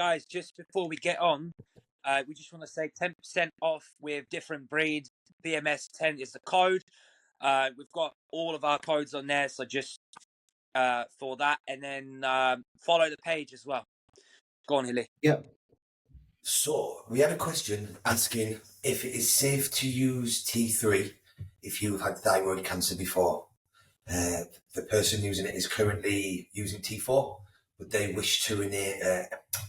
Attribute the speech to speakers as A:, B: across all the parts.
A: guys, just before we get on, we just want to say 10% off with different breeds. BMS10 is the code. We've got all of our codes on there, so just for that, and then follow the page as well. Go on, Hilly.
B: Yeah. So we had a question asking if it is safe to use T3 if you've had thyroid cancer before. The person using it is currently using T4, but they wish to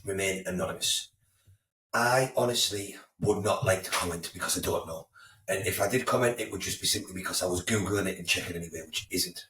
B: remain anonymous. I honestly would not like to comment because I don't know. And if I did comment, it would just be simply because I was Googling it and checking anyway, which isn't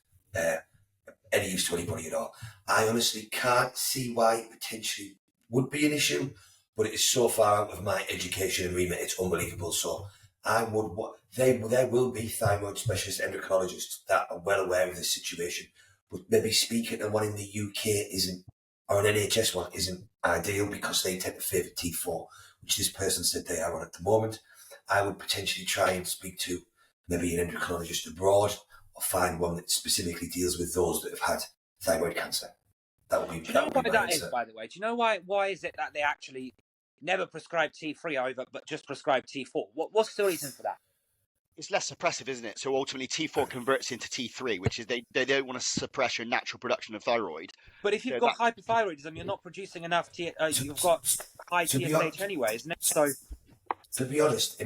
B: any use to anybody at all. I honestly can't see why it potentially would be an issue, but it is so far out of my education and remit, it's unbelievable. So there will be thyroid specialist endocrinologists that are well aware of this situation, but maybe speaking to one in the UK isn't, or an NHS one isn't ideal because they tend to favour T4, which this person said they are on at the moment. I would potentially try and speak to maybe an endocrinologist abroad or find one that specifically deals with those that have had thyroid cancer. That would be.
A: Do you know why that is, by the way? Do you know why is it that they actually never prescribe T3 over, but just prescribe T4? What's the reason for that?
C: It's less suppressive, isn't it? So ultimately T4 converts into T3, which is they don't want to suppress your natural production of thyroid.
A: But if you've got hypothyroidism, you're not producing enough. You've got high TSH anyway, isn't it? So,
B: to be honest,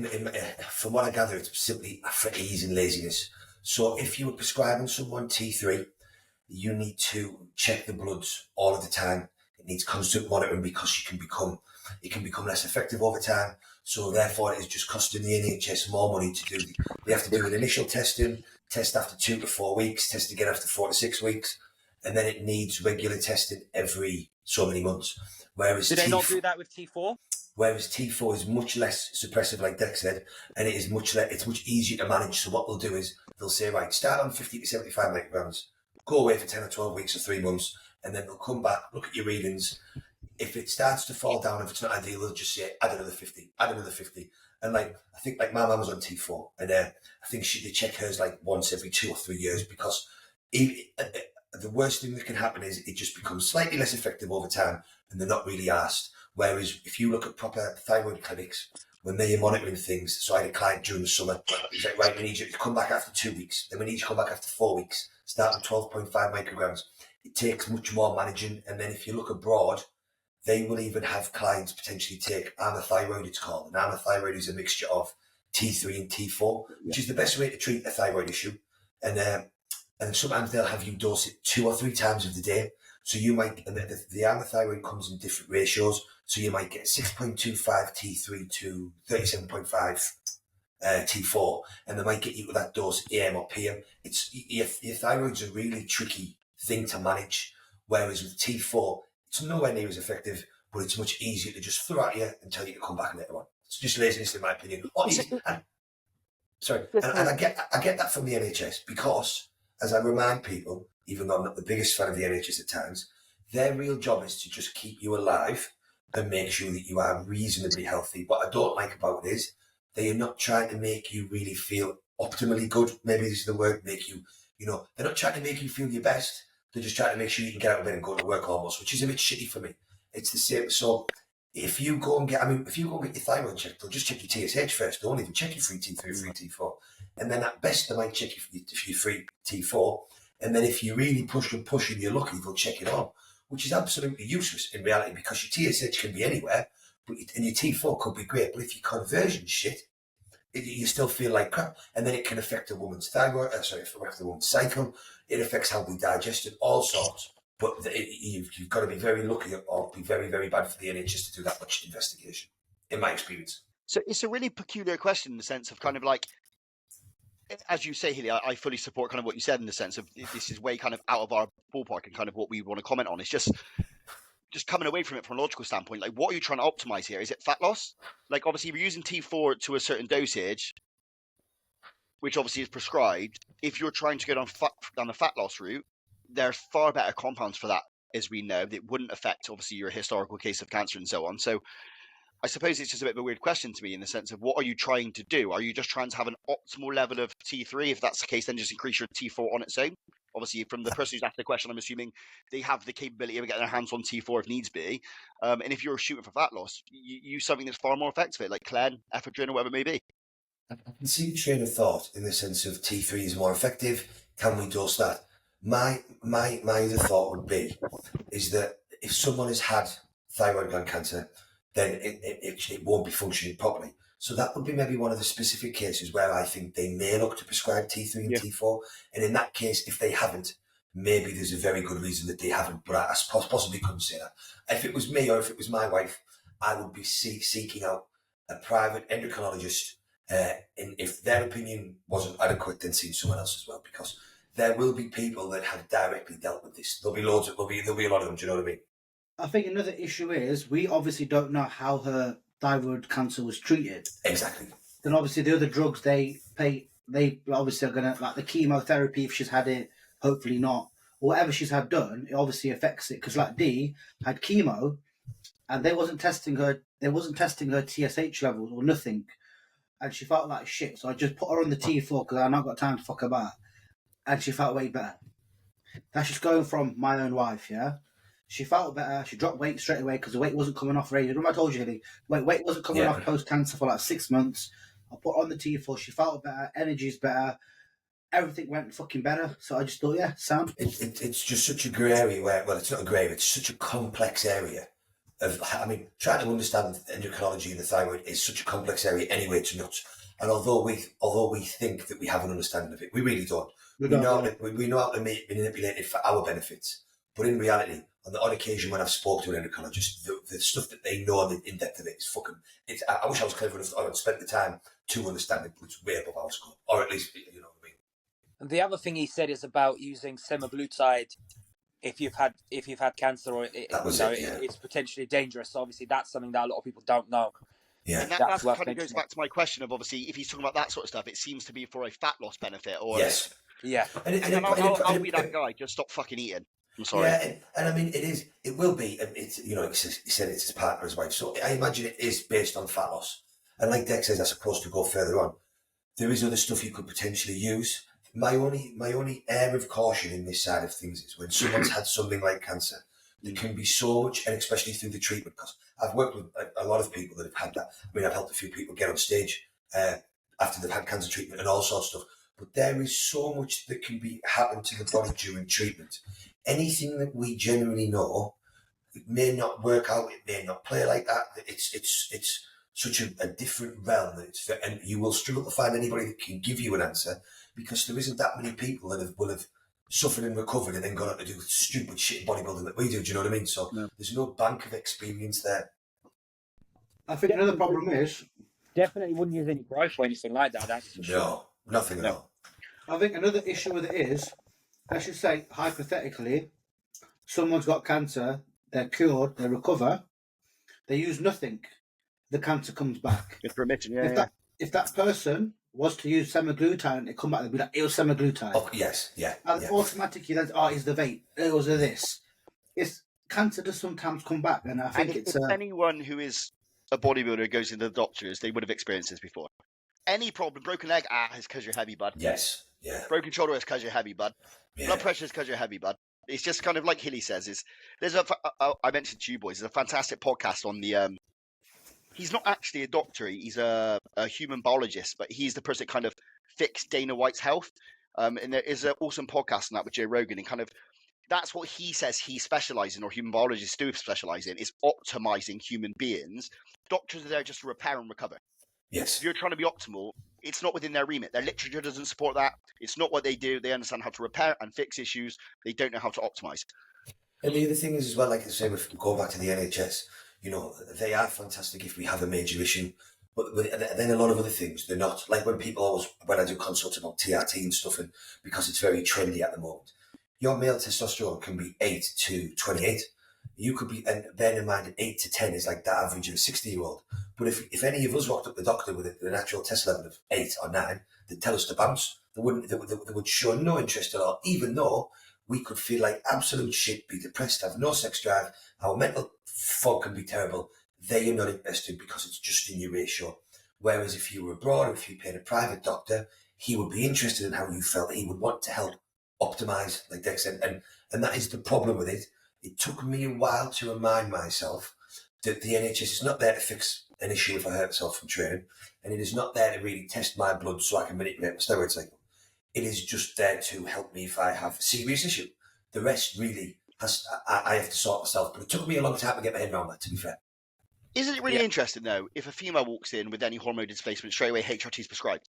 B: from what I gather, it's simply for ease and laziness. So if you were prescribing someone T3, you need to check the bloods all of the time. It needs constant monitoring because it can become less effective over time. So therefore, it is just costing the NHS more money to do. They have to do an initial testing, test after 2 to 4 weeks, test again after 4 to 6 weeks, and then it needs regular testing every so many months. Whereas
A: do they not do that with T4?
B: Whereas T4 is much less suppressive, like Dex said, and it's much easier to manage. So what they'll do is they'll say, right, start on 50 to 75 micrograms, go away for 10 or 12 weeks or 3 months, and then they'll come back, look at your readings. If it starts to fall down, if it's not ideal, they'll just say, add another 50. And I think my mum was on T4, and I think they check hers like once every 2 or 3 years because the worst thing that can happen is it just becomes slightly less effective over time and they're not really asked. Whereas if you look at proper thyroid clinics, when they're monitoring things, so I had a client during the summer, he's like, right, we need you to come back after 2 weeks, then we need you to come back after 4 weeks, start with 12.5 micrograms. It takes much more managing. And then if you look abroad, they will even have clients potentially take amethyroid, it's called. And amethyroid is a mixture of T3 and T4, which is the best way to treat a thyroid issue. And sometimes they'll have you dose it 2 or 3 times of the day. So you might, and the amethyroid comes in different ratios. So you might get 6.25 T3 to 37.5 T4, and they might get you to that dose AM or PM. Your thyroid's a really tricky thing to manage. Whereas with T4, it's nowhere near as effective, but it's much easier to just throw at you and tell you to come back later on. It's just laziness, in my opinion. And I get that from the NHS because, as I remind people, even though I'm not the biggest fan of the NHS at times, their real job is to just keep you alive and make sure that you are reasonably healthy. What I don't like about it is they are not trying to make you really feel optimally good. Maybe this is the word, make you, they're not trying to make you feel your best. They're just trying to make sure you can get out of bed and go to work almost, which is a bit shitty for me. It's the same. So if you go and get your thyroid checked, they'll just check your TSH first. They won't even check your free T3, free T4. And then at best, they might check your free T4. And then if you really push and you're lucky, they'll check it on, which is absolutely useless in reality because your TSH can be anywhere, and your T4 could be great. But if your conversion shit, you still feel like crap, and then it can affect a woman's thyroid. Affect the woman's cycle. It affects how we digest it, all sorts. But you've got to be very lucky, or be very, very bad for the NHS to do that much investigation, in my experience.
C: So it's a really peculiar question in the sense of kind of like, as you say, Hilly, I fully support kind of what you said in the sense of this is way kind of out of our ballpark and kind of what we want to comment on. It's just coming away from it from a logical standpoint. Like, what are you trying to optimize here? Is it fat loss? Like, obviously, if you're using T4 to a certain dosage, which obviously is prescribed, if you're trying to go down the fat loss route, there's far better compounds for that, as we know, that wouldn't affect, obviously, your historical case of cancer and so on. So I suppose it's just a bit of a weird question to me in the sense of what are you trying to do? Are you just trying to have an optimal level of T3? If that's the case, then just increase your T4 on its own. Obviously, from the person who's asked the question, I'm assuming they have the capability of getting their hands on T4 if needs be. And if you're shooting for fat loss, you use something that's far more effective, like Clen, ephedrine, or whatever it may be.
B: I can see the train of thought in the sense of T3 is more effective. Can we dose that? My other thought would be is that if someone has had thyroid gland cancer, then it won't be functioning properly. So that would be maybe one of the specific cases where I think they may look to prescribe T3 and T4. And in that case, if they haven't, maybe there's a very good reason that they haven't. But I possibly couldn't say that. If it was me or if it was my wife, I would be seeking out a private endocrinologist. And if their opinion wasn't adequate, then seeing someone else as well, because there will be people that have directly dealt with this. There'll be loads. There'll be a lot of them. Do you know what I mean?
D: I think another issue is we obviously don't know how her thyroid cancer was treated.
B: Exactly.
D: Then obviously the other drugs they obviously are gonna, like the chemotherapy, if she's had it, hopefully not, or whatever she's had done, it obviously affects it. Because like Dee had chemo, and they wasn't testing her TSH levels or nothing, and she felt like shit. So I just put her on the T4 because I not got time to fuck about, and she felt way better. That's just going from my own wife, yeah. She felt better. She dropped weight straight away because the weight wasn't coming off already. Remember I told you, Hilly, weight wasn't coming off post-cancer for like 6 months. I put her on the T4. She felt better. Energy's better. Everything went fucking better. So I just thought, yeah, sound.
B: It's just such a grey area where, well, it's not a grey area. It's such a complex area. I mean, trying to understand endocrinology and the thyroid is such a complex area anyway. It's nuts. And although we think that we have an understanding of it, we really don't. We know how to manipulate it for our benefits. But in reality, on occasion when I've spoken to an endocrinologist, the stuff that they know in depth of it is fucking. I wish I was clever enough and spent the time to understand it, but it's way above our scope, or at least you know what I mean.
A: And the other thing he said is about using semaglutide if you've had cancer, or it's potentially dangerous. So obviously, that's something that a lot of people don't know.
C: Yeah, and that kind of goes back to my question of obviously if he's talking about that sort of stuff, it seems to be for a fat loss benefit. Or
B: yes,
A: yeah.
C: And I'll be that guy. Just stop fucking eating. I'm sorry.
B: Yeah, and I mean it will be. It's he said it's his partner, his wife. So I imagine it is based on fat loss. And like Dex says, I suppose to go further on, there is other stuff you could potentially use. My only air of caution in this side of things is when someone's had something like cancer, there can be so much, and especially through the treatment, because I've worked with a lot of people that have had that. I mean, I've helped a few people get on stage after they've had cancer treatment and all sorts of stuff. But there is so much that can happen to the body during treatment. Anything that we generally know, it may not work out, it may not play like that. It's such a different realm that and you will struggle to find anybody that can give you an answer, because there isn't that many people that will have suffered and recovered and then gone on to do stupid shit in bodybuilding that we do. Do you know what I mean? So there's no bank of experience there.
D: I think another problem is
A: definitely wouldn't use any growth or anything like that. That's for sure.
B: No, nothing at all.
D: I think another issue with it is, let's just say hypothetically, someone's got cancer, they're cured, they recover, they use nothing, the cancer comes back.
C: It's remission,
D: If that person was to use semaglutide, they come back, they'd be like, it was semaglutide.
B: Oh, yes, yeah.
D: And automatically, that's, it's the vape, it was this. Cancer does sometimes come back, and I think
C: if anyone who is a bodybuilder goes into the doctors, they would have experienced this before. Any problem, broken leg, it's because you're heavy, bud.
B: Yes, yeah.
C: Broken shoulder, it's because you're heavy, bud.
B: Yeah.
C: Blood pressure is because you're heavy, bud. It's just kind of like Hilly says. I mentioned to you boys, there's a fantastic podcast on the. He's not actually a doctor; he's a human biologist, but he's the person that kind of fixed Dana White's health. And there is an awesome podcast on that with Joe Rogan, and kind of that's what he says he specializes in, or human biologists do specialize in, is optimizing human beings. Doctors are there just to repair and recover.
B: Yes.
C: If you're trying to be optimal, it's not within their remit. Their literature doesn't support that. It's not what they do. They understand how to repair and fix issues. They don't know how to optimize.
B: And the other thing is as well, like I say, if we go back to the NHS, you know, they are fantastic if we have a major issue. But then a lot of other things, they're not. Like when I do consults about TRT and stuff, and because it's very trendy at the moment, your male testosterone can be 8 to 28. You could be, and bear in mind, 8 to 10 is like the average of a 60-year-old. But if any of us walked up the doctor with a natural test level of 8 or 9, they'd tell us to bounce. They would show no interest at all, even though we could feel like absolute shit, be depressed, have no sex drive, our mental fog can be terrible. They are not interested because it's just in your ratio. Whereas if you were abroad, if you paid a private doctor, he would be interested in how you felt. He would want to help optimize, like Dex said, and that is the problem with it. It took me a while to remind myself that the NHS is not there to fix an issue if I hurt myself from training, and it is not there to really test my blood so I can manipulate my steroid cycle. It is just there to help me if I have a serious issue. The rest really I have to sort myself, but it took me a long time to get my head around that, to be fair.
C: Isn't it really interesting, though, if a female walks in with any hormone displacement, straight away HRT is prescribed?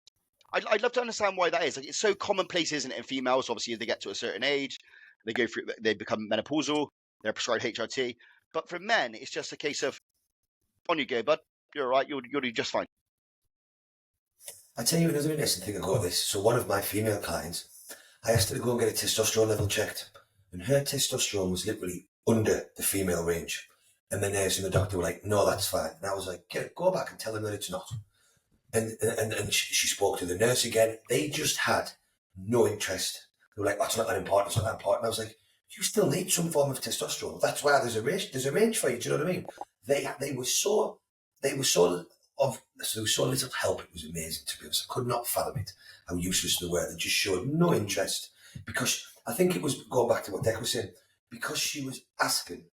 C: I'd love to understand why that is. Like, it's so commonplace, isn't it, in females? Obviously, as they get to a certain age, they become menopausal, they're prescribed HRT. But for men, it's just a case of, on you go, bud. You're all right. You'll do just fine.
B: I tell you another interesting thing about this. So one of my female clients, I asked her to go and get a testosterone level checked, and her testosterone was literally under the female range. And the nurse and the doctor were like, "No, that's fine." And I was like, "Go back and tell them that it's not." And she spoke to the nurse again. They just had no interest. They were like, "That's not that important. It's not that important." I was like, "You still need some form of testosterone. That's why there's a range for you." Do you know what I mean? They were so little help. It was amazing, to be honest. I could not fathom it, how useless they were. They just showed no interest, because I think it was, going back to what Deck was saying, because she was asking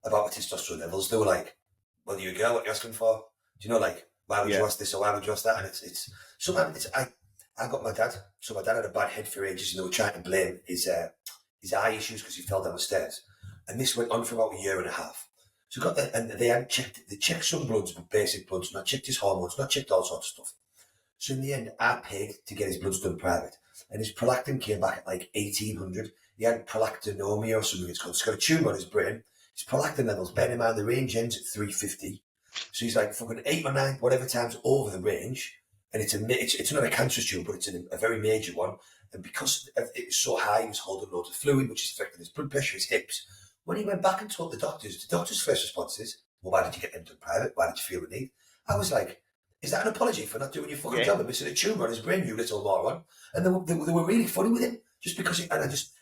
B: about the testosterone levels. They were like, "Well, you girl, what are you asking for?" Do you know, like, why would you ask this or why would you ask that? And it's sometimes I got my dad. So my dad had a bad head for ages, and they were trying to blame his eye issues because he fell down the stairs. And this went on for about a year and a half. So and they checked some bloods, but basic bloods, not checked his hormones, not checked all sorts of stuff. So in the end, I paid to get his bloods done private, and his prolactin came back at like 1800. He had prolactinomia or something it's called. He's got a tumour on his brain. His prolactin levels, bear in mind, the range ends at 350. So he's like fucking 8 or 9, whatever times over the range. And it's not a cancerous tumour, but it's a very major one. And because it was so high, he was holding loads of fluid, which is affecting his blood pressure, his hips. When he went back and told the doctor's first response is, "Well, why did you get them done private? Why did you feel the need?" I was like, "Is that an apology for not doing your fucking job and missing a tumour on his brain, you little moron?" And they were really funny with him, just because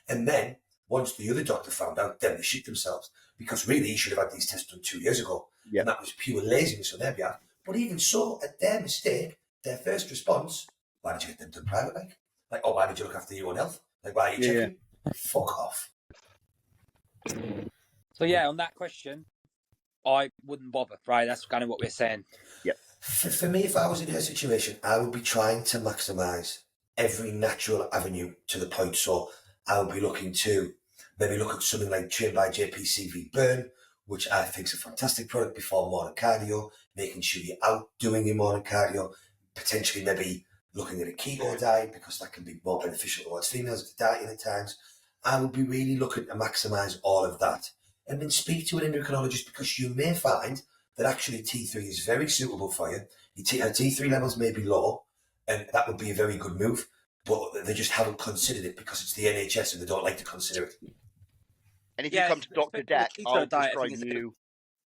B: and then once the other doctor found out, then they shit themselves, because really he should have had these tests done 2 years ago. And that was pure laziness on their behalf. But even so, at their mistake, their first response, "Why did you get them done private? Like, oh, why did you look after your own health? Like, why are you checking?" Fuck off.
A: So yeah, on that question, I wouldn't bother, right? That's kind of what we're saying.
C: Yeah.
B: For me, if I was in her situation, I would be trying to maximise every natural avenue to the point. So I would be looking to maybe look at something like Trained by JPCV Burn, which I think is a fantastic product before morning cardio, making sure you're out doing your morning cardio, potentially maybe looking at a keto diet, because that can be more beneficial towards females at dieting at times. I would be really looking to maximise all of that. And then speak to an endocrinologist, because you may find that actually T3 is very suitable for you. Her T3 levels may be low, and that would be a very good move, but they just haven't considered it because it's the NHS and they don't like to consider it.
C: And if you come to Dr. Deck, I'll prescribe you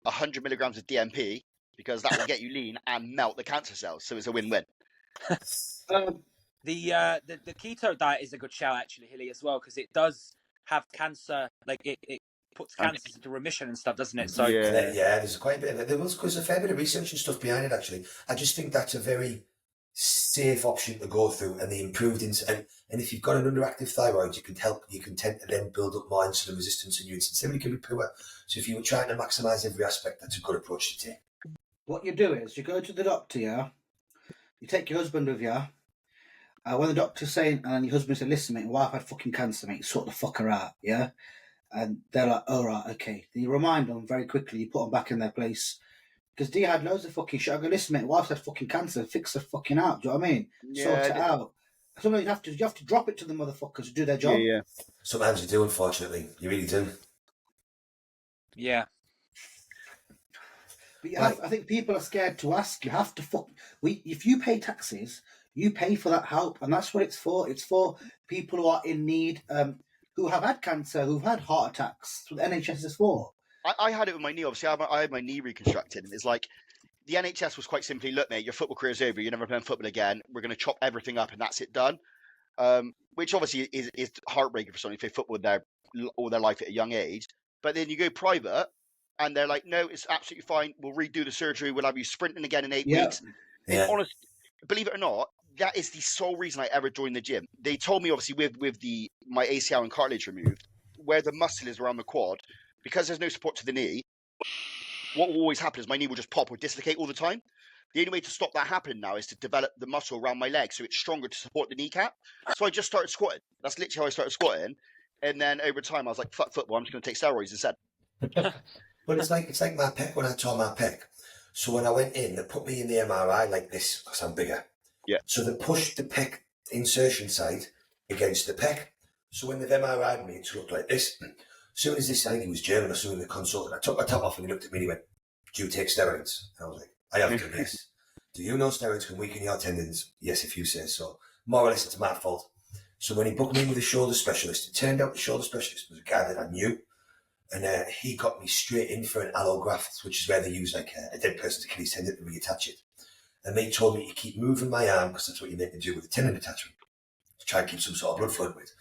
C: 100 milligrams of DMP, because that will get you lean and melt the cancer cells. So it's a win-win.
A: The keto diet is a good shout, actually, Hilly, as well, because it does have cancer, like it puts cancers into remission and stuff, doesn't it? So
B: there's quite a bit of it. There's a fair bit of research and stuff behind it, actually. I just think that's a very safe option to go through, and the improved and if you've got an underactive thyroid, you can tend to then build up more insulin resistance, and your insulin sensitivity can be poor. So if you were trying to maximise every aspect, that's a good approach to take.
D: What you do is you go to the doctor, you take your husband with you. When the doctor's saying, and your husband said, "Listen, mate, my wife had fucking cancer, mate, sort the fucker out," yeah? And they're like, "All right, okay." Then you remind them very quickly, you put them back in their place. Because D had loads of fucking shit. I go, "Listen, mate, wife's had fucking cancer, fix her fucking out," do you know what I mean? Sort it out. Sometimes you have to drop it to the motherfuckers to do their job.
C: Yeah.
B: Sometimes you do, unfortunately. You really do.
A: Yeah.
D: But I think people are scared to ask. You have to if you pay taxes, you pay for that help, and that's what it's for. It's for people who are in need, who have had cancer, who've had heart attacks. That's what the NHS is for.
C: I had it with my knee. Obviously, I had my knee reconstructed, and it's like the NHS was quite simply, "Look, mate, your football career's over. You're never playing football again. We're going to chop everything up, and that's it, done." Which obviously is heartbreaking for someone who played football all their life at a young age. But then you go private, and they're like, "No, it's absolutely fine. We'll redo the surgery. We'll have you sprinting again in 8 weeks."
B: Yeah.
C: Honestly, believe it or not, that is the sole reason I ever joined the gym. They told me, obviously, with my ACL and cartilage removed, where the muscle is around the quad, because there's no support to the knee, what will always happen is my knee will just pop or dislocate all the time. The only way to stop that happening now is to develop the muscle around my leg so it's stronger to support the kneecap. So I just started squatting. That's literally how I started squatting. And then over time, I was like, fuck football, I'm just going to take steroids instead.
B: But it's like my pec when I tore my pec. So when I went in, they put me in the MRI like this because I'm bigger.
C: Yeah.
B: So they pushed the pec insertion side against the pec. So when they've MRI'd me, it looked like this. As soon as this, I think he was German or something, the consultant, I took my top off and he looked at me and he went, "Do you take steroids?" And I was like, "I have to, yes." "Do you know steroids can weaken your tendons?" "Yes, if you say so." More or less, it's my fault. So when he booked me with a shoulder specialist, it turned out the shoulder specialist was a guy that I knew. And he got me straight in for an allograft, which is where they use like a dead person's Achilles tendon to reattach it. And they told me to keep moving my arm because that's what you need to do with a tendon attachment, to try and keep some sort of blood flow with.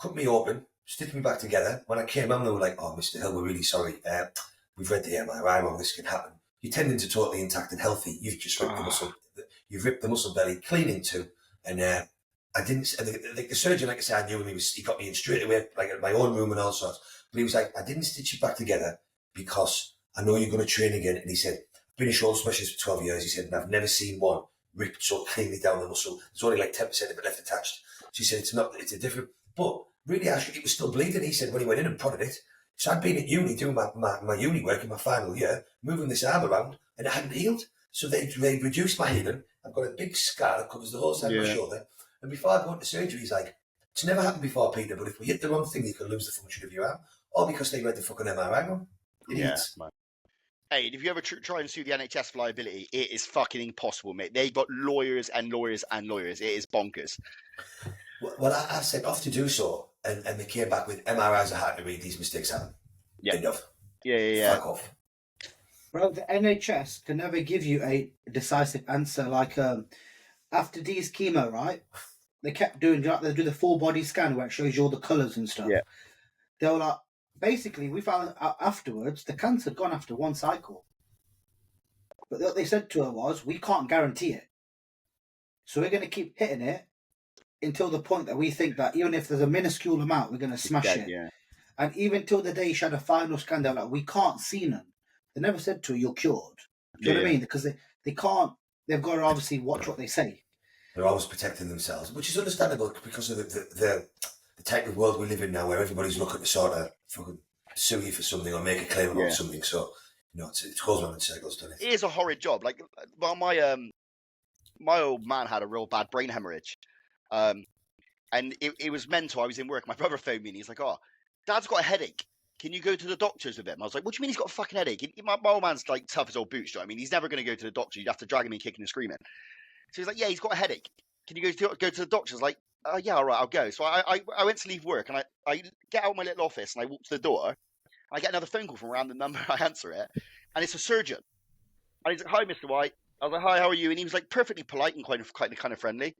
B: Cut me open, stitched me back together. When I came home, they were like, "Oh, Mr. Hill, we're really sorry. We've read the MRI wrong. This can happen. Your tendons are totally intact and healthy. You've just ripped the muscle. You've ripped the muscle belly clean in two." And I didn't. And the surgeon, like I said, I knew him. He got me in straight away, like in my own room and all sorts. But he was like, "I didn't stitch it back together because I know you're going to train again." And he said, "I've been a shoulder specialist for 12 years. He said, and I've never seen one ripped so cleanly down the muscle. There's only like 10% of it left attached." So he said, it's a different, but really, actually, it was still bleeding. He said, when he went in and prodded it. So I'd been at uni doing my uni work in my final year, moving this arm around, and it hadn't healed. So they reduced my healing. I've got a big scar that covers the whole side of my shoulder. And before I go into surgery, he's like, "It's never happened before, Peter, but if we hit the wrong thing, you can lose the function of your arm." All because they read the fucking MRI wrong. Idiots.
C: Yeah, man. Hey, if you ever try and sue the NHS for liability, it is fucking impossible, mate. They got lawyers and lawyers and lawyers. It is bonkers.
B: Well, I said off to do so, and they came back with MRIs are hard to read. These mistakes happen.
C: Yeah.
B: End of.
C: Yeah.
B: Fuck off.
D: Bro, the NHS can never give you a decisive answer. Like after D's chemo, right? They kept doing, they do the full body scan where it shows you all the colours and stuff.
C: Yeah.
D: They were like, basically, we found out afterwards the cancer had gone after one cycle. But what they said to her was, "We can't guarantee it. So we're going to keep hitting it until the point that we think that even if there's a minuscule amount, we're going to smash it."
C: Yeah.
D: And even till the day she had a final scan, they're like, "We can't see none." They never said to her, "You're cured." Do you know what I mean? Because they can't, they've got to obviously watch what they say.
B: They're always protecting themselves, which is understandable because of the type of world we live in now, where everybody's looking to sort of fucking sue you for something or make a claim about something. So, you know, it goes round in circles, doesn't it?
C: It is a horrid job. Like, well, my old man had a real bad brain hemorrhage, and it was mental. I was in work. My brother phoned me and he's like, "Oh, Dad's got a headache. Can you go to the doctors with him?" I was like, "What do you mean he's got a fucking headache? My old man's like tough as old boots. Do you know what I mean? He's never going to go to the doctor. You'd have to drag him in kicking and screaming." So he's like, "Yeah, he's got a headache. Can you go to the doctor?" I was like, "Yeah, all right, I'll go." So I went to leave work and I get out of my little office and I walk to the door. I get another phone call from a random number. I answer it and it's a surgeon. And he's like, "Hi, Mr. White." I was like, "Hi, how are you?" And he was like perfectly polite and kind of friendly.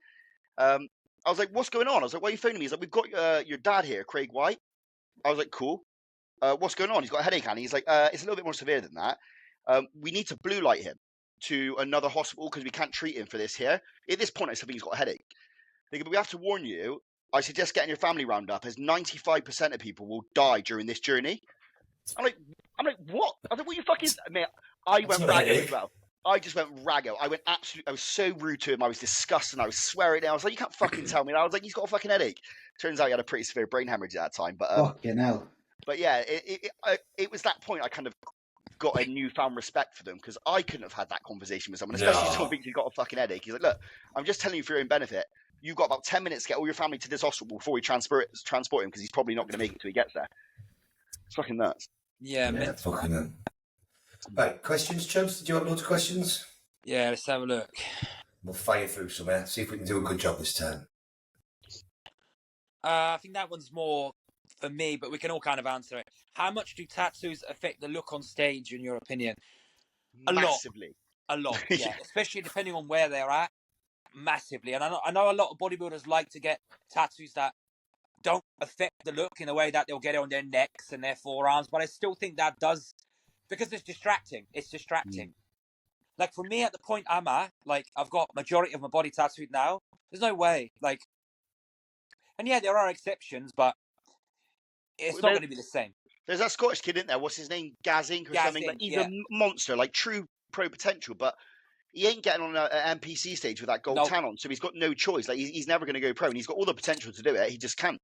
C: I was like, "What's going on?" I was like, "Why are you phoning me?" He's like, "We've got your dad here, Craig White." I was like, "Cool. What's going on?" He's got a headache, and he's like, "It's a little bit more severe than that. We need to blue light him to another hospital because we can't treat him for this here." At this point, I said, "He's got a headache." They go, "But we have to warn you. I suggest getting your family round up, as 95% of people will die during this journey." I'm like, "What?" I was like, "What you fucking..." Mate, I went raggo as well. I just went raggo. I was so rude to him. I was disgusting. I was swearing. I was like, "You can't fucking tell me." And I was like, "He's got a fucking headache." Turns out he had a pretty severe brain hemorrhage at that time. But
D: Fucking hell.
C: But yeah, it was that point I kind of got a newfound respect for them because I couldn't have had that conversation with someone, especially someone thinks he's got a fucking headache. He's like, "Look, I'm just telling you for your own benefit. You've got about 10 minutes to get all your family to this hospital before we transport him because he's probably not going to make it till he gets there." It's fucking nuts.
A: Yeah,
B: fucking nuts. Right, questions, Chubs? Did you have loads of questions?
A: Yeah, let's have a look.
B: We'll fire through some, see if we can do a good job this time.
A: I think that one's more for me, but we can all kind of answer it. How much do tattoos affect the look on stage, in your opinion?
C: Massively.
A: A lot, yeah. Especially depending on where they're at. Massively. And I know a lot of bodybuilders like to get tattoos that don't affect the look in a way that they'll get it on their necks and their forearms, but I still think that does, because it's distracting. It's distracting. like for me at the point I'm at, like I've got majority of my body tattooed now. There's no way, like, and yeah, there are exceptions, but it's not going to be the same.
C: There's that Scottish kid, isn't there? What's his name? Gaz Inc. or
A: Gaz
C: something.
A: Inc,
C: Like, he's
A: yeah.
C: a monster, like true pro potential, but he ain't getting on an NPC stage with that gold
A: Nope.
C: tan on, so he's got no choice. Like, he's never going to go pro, and he's got all the potential to do it. He just can't.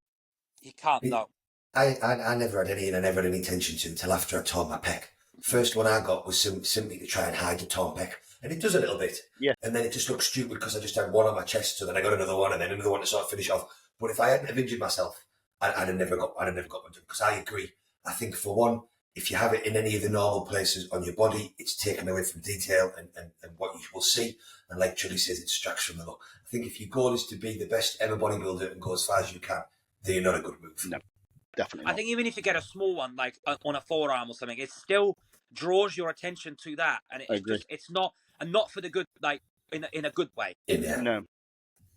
A: He can't. No.
B: I never had any, and I never had any intention to until after I tore my pec. First one I got was simply to try and hide the torn pec, and it does a little bit.
C: Yeah.
B: And then it just looks stupid because I just had one on my chest, so then I got another one, and then another one to sort of finish off. But if I hadn't have injured myself, I'd have never got one done. Because I agree. I think for one, if you have it in any of the normal places on your body, it's taken away from detail and what you will see. And like Chuddy says, it distracts from the look. I think if your goal is to be the best ever bodybuilder and go as far as you can, then you're not a good move.
C: No, definitely not.
A: I think even if you get a small one, like on a forearm or something, it still draws your attention to that, and it's not for the good, like in a good way.
B: Yeah.
C: No.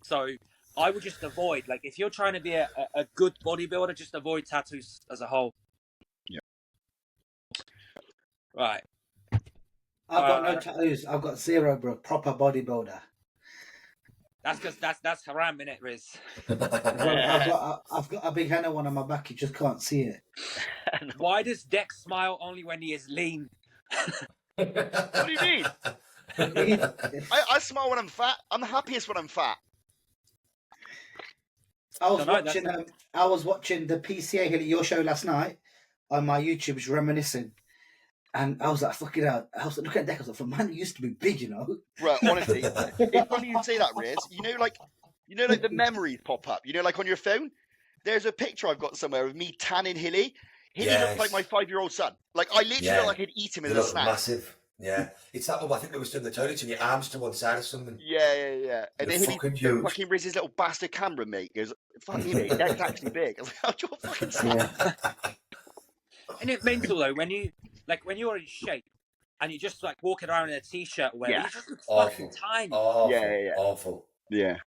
A: So I would just avoid, like, if you're trying to be a good bodybuilder, just avoid tattoos as a whole.
C: Yeah.
A: Right.
D: I've got no tattoos. I've got zero, bro. Proper bodybuilder.
A: That's because that's haram, innit, Riz?
D: I've got a big henna one on my back. You just can't see it.
A: Why does Dex smile only when he is lean?
C: What do you mean? I smile when I'm fat. I'm the happiest when I'm fat.
D: I was watching the PCA here at your show last night on my YouTube, was reminiscing, and I was like, "Fucking hell!" I was like, looking at Deck. I was like, "Man, you used to be big, you know."
C: Right, honestly, it's funny you say that, Riz. You know, like the memories pop up. You know, like on your phone. There's a picture I've got somewhere of me tanning Hilly. Hilly looks like my 5-year-old son. Like, I literally look like I'd eat him as a snack.
B: Massive. Yeah, it's that one. I think it was in the toilet and your arms to one side or something.
C: Yeah. And then fucking Riz's little bastard camera mate goes, "Fuck you, mate. That's actually big." I was like, "How do you fucking see that?"
A: Isn't it mental though when you're in shape and you're just like walking around in a t-shirt or whatever, you just look fucking tiny.
B: Awful.
C: Yeah.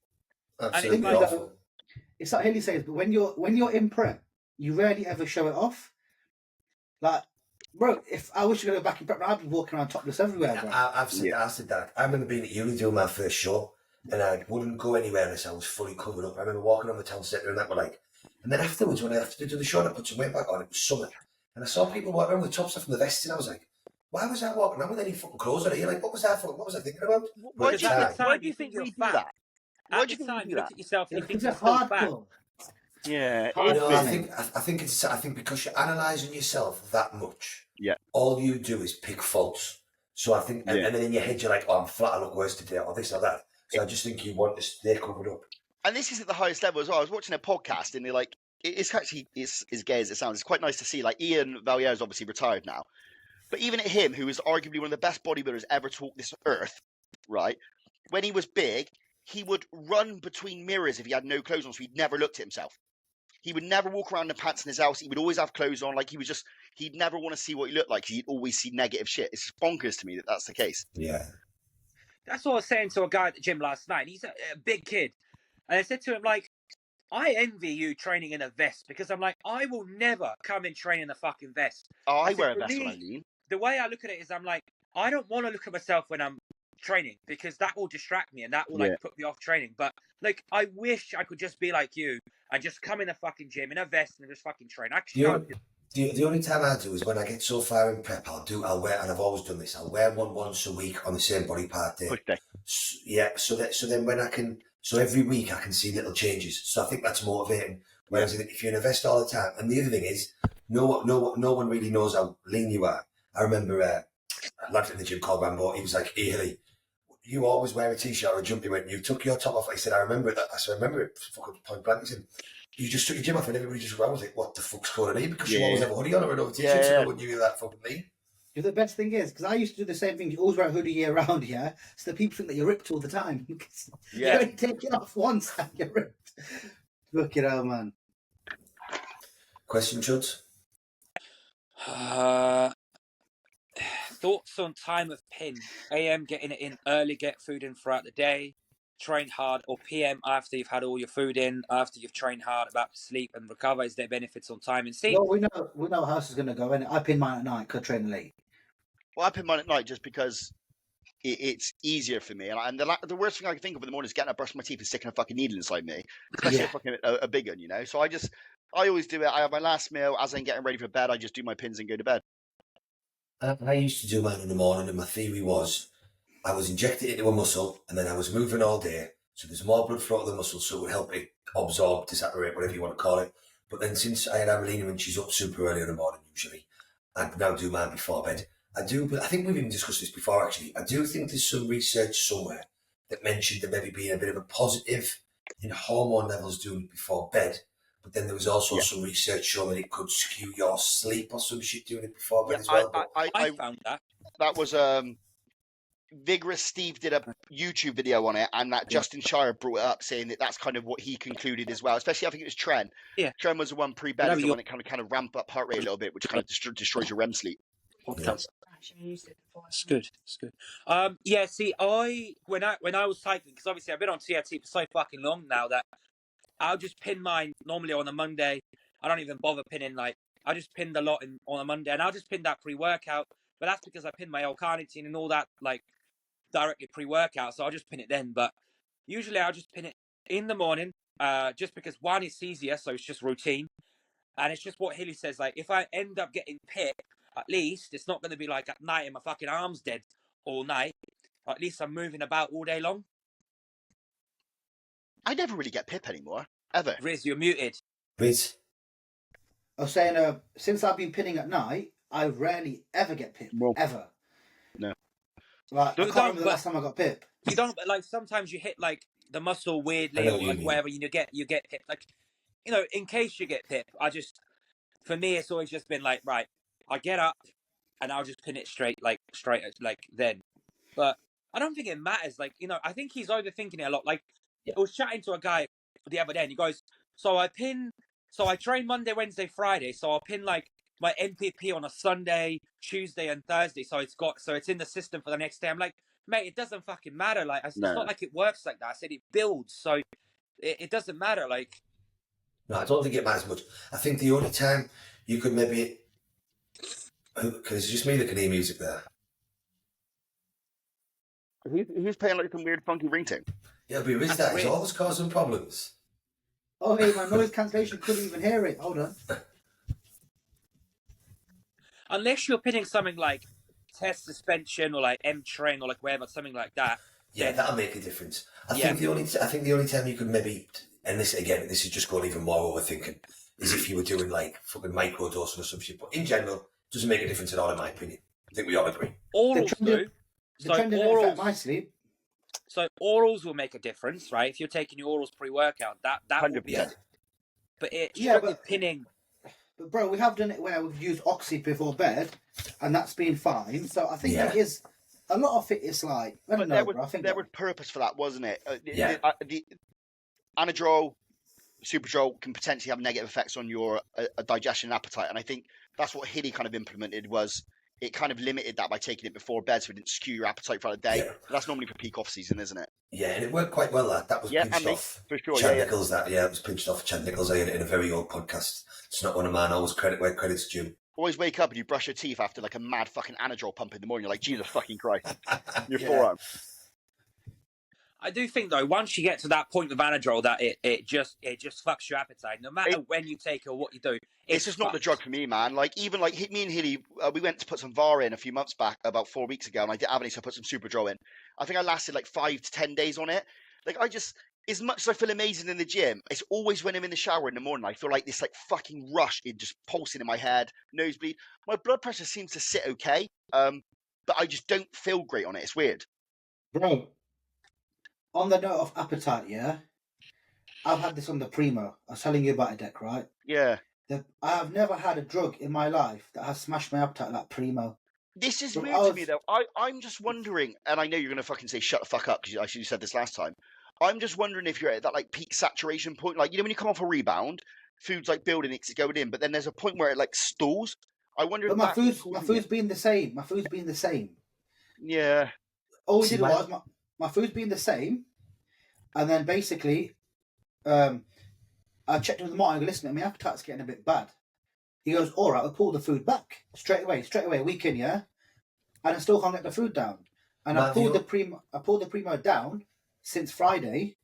B: Absolutely awful.
D: It's like Hilly says, but when you're in prep, you rarely ever show it off. Like, bro, if I was to go back in prep, I'd be walking around topless everywhere, bro.
B: I said that. I remember being at uni doing my first show, and I wouldn't go anywhere unless I was fully covered up. I remember walking on the town centre, and that were like. And then afterwards, when I had to do the show, I put some weight back on. It was summer, and I saw people walking around with the top stuff from the vest, and I was like, "Why was I walking around with any fucking clothes on? You're like, what was I thinking about?"
C: Why do you think we do that?
A: At the time, you look at yourself and you think you're
D: hard
A: fat.
C: Yeah,
B: I think because you're analysing yourself that much.
C: Yeah.
B: All you do is pick faults. So I think, and then in your head you're like, "Oh, I'm flat. I look worse today," or this or that. So I just think you want to stay covered up.
C: And this is at the highest level as well. I was watching a podcast, and they're like, it's actually as gay as it sounds. It's quite nice to see. Like, Ian Valliere is obviously retired now, but even at him, who is arguably one of the best bodybuilders ever to walk this earth, right? When he was big, he would run between mirrors if he had no clothes on, so he'd never looked at himself. He would never walk around in pants in his house. He would always have clothes on. Like, he'd never want to see what he looked like. He'd always see negative shit. It's bonkers to me that that's the case.
B: Yeah.
A: That's what I was saying to a guy at the gym last night. He's a big kid. And I said to him, like, I envy you training in a vest because I'm like, I will never come and train in a fucking vest.
C: Oh, I wear a vest when I lean.
A: The way I look at it is I'm like, I don't want to look at myself when I'm training because that will distract me and that will like put me off training. But like, I wish I could just be like you and just come in a fucking gym in a vest and just fucking train.
B: The only time I do is when I get so far in prep, I'll wear, and I've always done this, I'll wear one once a week on the same body part day. So then when I can, so every week I can see little changes. So I think that's motivating. Whereas if you're in a vest all the time, and the other thing is, no one really knows how lean you are. I remember a lad in the gym called Rambo. He was like, "Hey, Hilly, you always wear a t-shirt or a jumper when you took your top off." I said, "I remember it." I said, "I remember it fucking point blank." He said, "You just took your gym off and everybody just ran." I was like, "What the fuck's going on here?" Because you always have a hoodie on or another t-shirt, so no one knew that fucking me.
D: The best thing is, because I used to do the same thing, you always wear a hoodie year round, yeah? So the people think that you're ripped all the time. You only take it off once and you're ripped. Look it out, man.
B: Question, Chuds?
A: Thoughts on time of pin? AM, getting it in early, get food in throughout the day, train hard, or PM after you've had all your food in, after you've trained hard, about to sleep and recover? Is there benefits on time and sleep?
D: Well, we know how this is going to go, and I pin mine at night because I train late.
C: Well, I pin mine at night just because it's easier for me. And the worst thing I can think of in the morning is getting up, brushing my teeth, and sticking a fucking needle inside me, especially a big one, you know. So I always do it. I have my last meal as I'm getting ready for bed. I just do my pins and go to bed.
B: I used to do mine in the morning, and my theory was I was injected into a muscle, and then I was moving all day, so there's more blood flow to the muscle, so it would help it absorb, desaturate, whatever you want to call it. But then since I had Amelina and she's up super early in the morning usually, I now do mine before bed. I think we've even discussed this before actually. I do think there's some research somewhere that mentioned there maybe being a bit of a positive in hormone levels doing it before bed. But then there was also some research showing that it could skew your sleep or some shit doing it before bed as well.
A: I found that.
C: That was Vigorous Steve did a YouTube video on it, and that Justin Shire brought it up, saying that that's kind of what he concluded as well. Especially, I think it was Tren.
A: Yeah,
C: Tren was the one pre-bed, the one that kind of ramp up heart rate a little bit, which kind of destroys your REM sleep.
A: It's good. It's good. Yeah. See, when I was cycling, because obviously I've been on TRT for so fucking long now that I'll just pin mine normally on a Monday. I don't even bother pinning, like, I just pinned a lot on a Monday, and I'll just pin that pre-workout. But that's because I pin my L-carnitine and all that, like, directly pre-workout, so I'll just pin it then. But usually I'll just pin it in the morning, just because one, it's easier, so it's just routine. And it's just what Hilly says, like, if I end up getting pit, at least it's not going to be like at night and my fucking arm's dead all night. At least I'm moving about all day long.
C: I never really get PIP anymore, ever.
A: Riz, you're muted.
B: Riz?
D: I was saying, since I've been pinning at night, I rarely ever get PIP. Ever.
C: No.
D: Like, I can't remember the last time I got PIP.
A: You don't, like, sometimes you hit, like, the muscle weirdly or, like, whatever, you get PIP. Like, you know, in case you get PIP, for me, it's always just been like, right, I get up and I'll just pin it straight then. But I don't think it matters. Like, you know, I think he's overthinking it a lot. Like, I was chatting to a guy the other day and he goes, so I train Monday, Wednesday, Friday. So I'll pin like my NPP on a Sunday, Tuesday and Thursday. So it's in the system for the next day. I'm like, mate, it doesn't fucking matter. Like, it's not like it works like that. I said it builds. So it doesn't matter. Like,
B: no, I don't think it matters much. I think the only time you could maybe, because it's just me that can hear music there.
C: Who's playing like some weird funky ringtone?
B: Yeah, it'll be Riz that. He's always causing problems.
D: Oh, hey, my noise cancellation couldn't even hear it. Hold on.
A: Unless you're pinning something like test suspension or like M-train or like whatever, something like that.
B: Yeah, that'll make a difference. I think the only time you could maybe, and this is just going even more overthinking, is if you were doing like fucking microdosing or some shit. But in general, it doesn't make a difference at all, in my opinion. I think we all agree.
A: Orals do.
D: The trend didn't affect my sleep.
A: So orals will make a difference, right? If you're taking your orals pre-workout, that
C: 100%.
A: will be. But it's pinning.
D: But bro, we have done it where we've used Oxy before bed, and that's been fine. So I think it is a lot of it is like I don't know, bro. I think
C: there was purpose for that, wasn't it?
B: The
C: Anadrol, Superdrol can potentially have negative effects on your digestion and appetite, and I think that's what Hilly kind of implemented was. It kind of limited that by taking it before bed so it didn't skew your appetite throughout the day. Yeah. That's normally for peak off season, isn't it?
B: Yeah, and it worked quite well. That was pinched off.
C: For sure,
B: Chad Nichols, it was pinched off Chad Nichols in a very old podcast. It's not one of mine. Always credit where credit's due.
C: Always wake up and you brush your teeth after like a mad fucking Anadrol pump in the morning. You're like, Jesus fucking Christ. Your forearm.
A: I do think though, once you get to that point with Anadrol, that it just fucks your appetite. No matter when you take it or what you do,
C: it's just not the drug for me, man. Like even like me and Hilly, we went to put some VAR in a few months back, about 4 weeks ago, and I didn't have any, so I put some Superdrol in. I think I lasted like 5 to 10 days on it. Like as much as I feel amazing in the gym, it's always when I'm in the shower in the morning, I feel like this like fucking rush, it just pulsing in my head, nosebleed. My blood pressure seems to sit okay, but I just don't feel great on it. It's weird,
D: bro. On the note of appetite, yeah, I've had this on the Primo. I was telling you about it, Deck, right?
C: Yeah.
D: I have never had a drug in my life that has smashed my appetite like Primo.
C: This is weird to me, though. I'm just wondering, and I know you're going to fucking say shut the fuck up because I should have said this last time. I'm just wondering if you're at that like peak saturation point. Like, you know, when you come off a rebound, food's like building, it's going in, but then there's a point where it like stalls. I wonder if
D: my food's been the same. My food's been the same.
C: Yeah.
D: All we did was my food's been the same, and then basically, I checked with the morning. I go, listen, my appetite's getting a bit bad. He goes, all right, we'll pull the food back straight away, a week in, yeah, and I still can't get the food down. and I pulled the Primo down since Friday,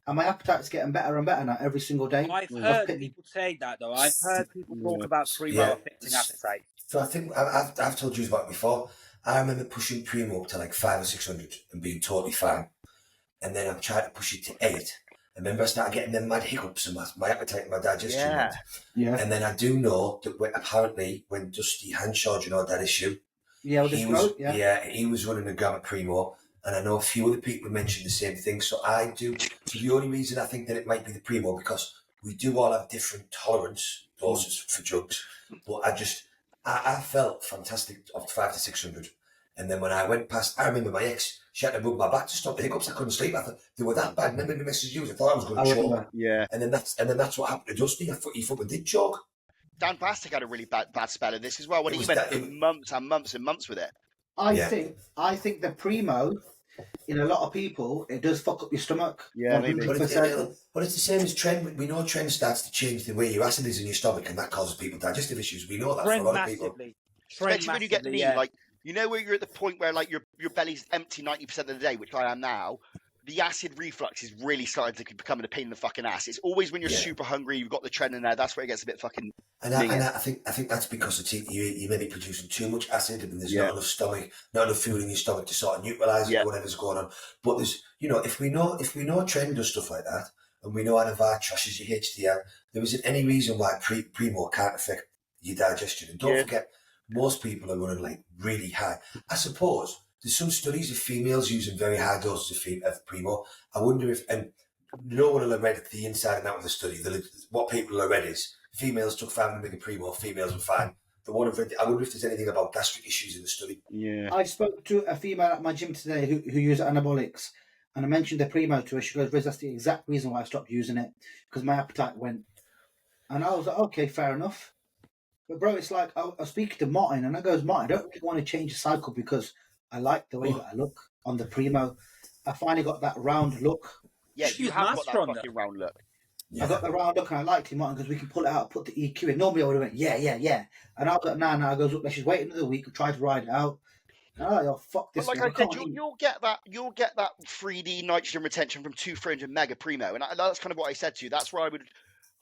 D: and my appetite's getting better and better now every single day.
A: I've heard people say that though. I've heard people talk about Primo affecting appetite.
B: So I think I've told you about it before. I remember pushing Primo up to like 500 or 600 and being totally fine, and then I've tried to push it to 8. I remember I started getting them mad hiccups and my appetite and my digestion went.
D: Yeah.
B: And then I do know that apparently when Dusty Hanshaw, you know that issue, he was running a gram of Primo, and I know a few other people mentioned the same thing. So I do. So the only reason I think that it might be the Primo, because we do all have different tolerance doses for drugs, but I felt fantastic up to 500 to 600. And then when I went past, I remember my ex, she had to rub my back to stop the hiccups. I couldn't sleep. I thought they were that bad. Remember the message you? I thought I was going to choke.
C: Yeah.
B: And then that's what happened to Dusty. He fucking did choke.
C: Dan Plastic had a really bad spell of this as well when he went months and months and months with it.
D: I think the Primo, in a lot of people, it does fuck up your stomach.
C: Yeah, maybe.
B: But it's the same as Tren. We know Tren starts to change the way your acid is in your stomach, and that causes people digestive issues. We know that for a lot of people.
C: Especially when you get lean, like, you know, where you're at the point where like your belly's empty 90% of the day, which I am now. The acid reflux is really starting to become a pain in the fucking ass. It's always when you're super hungry, you've got the trend in there. That's where it gets a bit fucking.
B: And I think that's because you may be producing too much acid, and there's not enough food in your stomach to sort of neutralise whatever's going on. But there's, if we know Trend does stuff like that, and we know Anavar trashes your HDL, there isn't any reason why Primo can't affect your digestion. And don't forget, most people are running like really high. I suppose there's some studies of females using very high doses of Primo. I wonder if, and no one will have read the inside and out of the study. What people will have read is females took 500 mg Primo, females were fine. I wonder if there's anything about gastric issues in the study.
D: Yeah. I spoke to a female at my gym today who uses anabolics, and I mentioned the Primo to her. She goes, Riz, that's the exact reason why I stopped using it, because my appetite went. And I was like, okay, fair enough. But bro, it's like, I was speaking to Martin, and I goes, Martin, I don't really want to change the cycle because I like the way that I look on the Primo. I finally got that round look.
C: Yeah, you have got that fucking round look.
B: Yeah.
D: I got the round look and I liked it, Martin, because we can pull it out, put the EQ in. Normally I would have went, yeah. And I was like, nah, I goes, look, let's just wait another week and try to ride it out. And I'm like, oh, fuck this.
C: But like I said, you'll get that 3D nitrogen retention from 200 mega Primo. And that's kind of what I said to you. That's where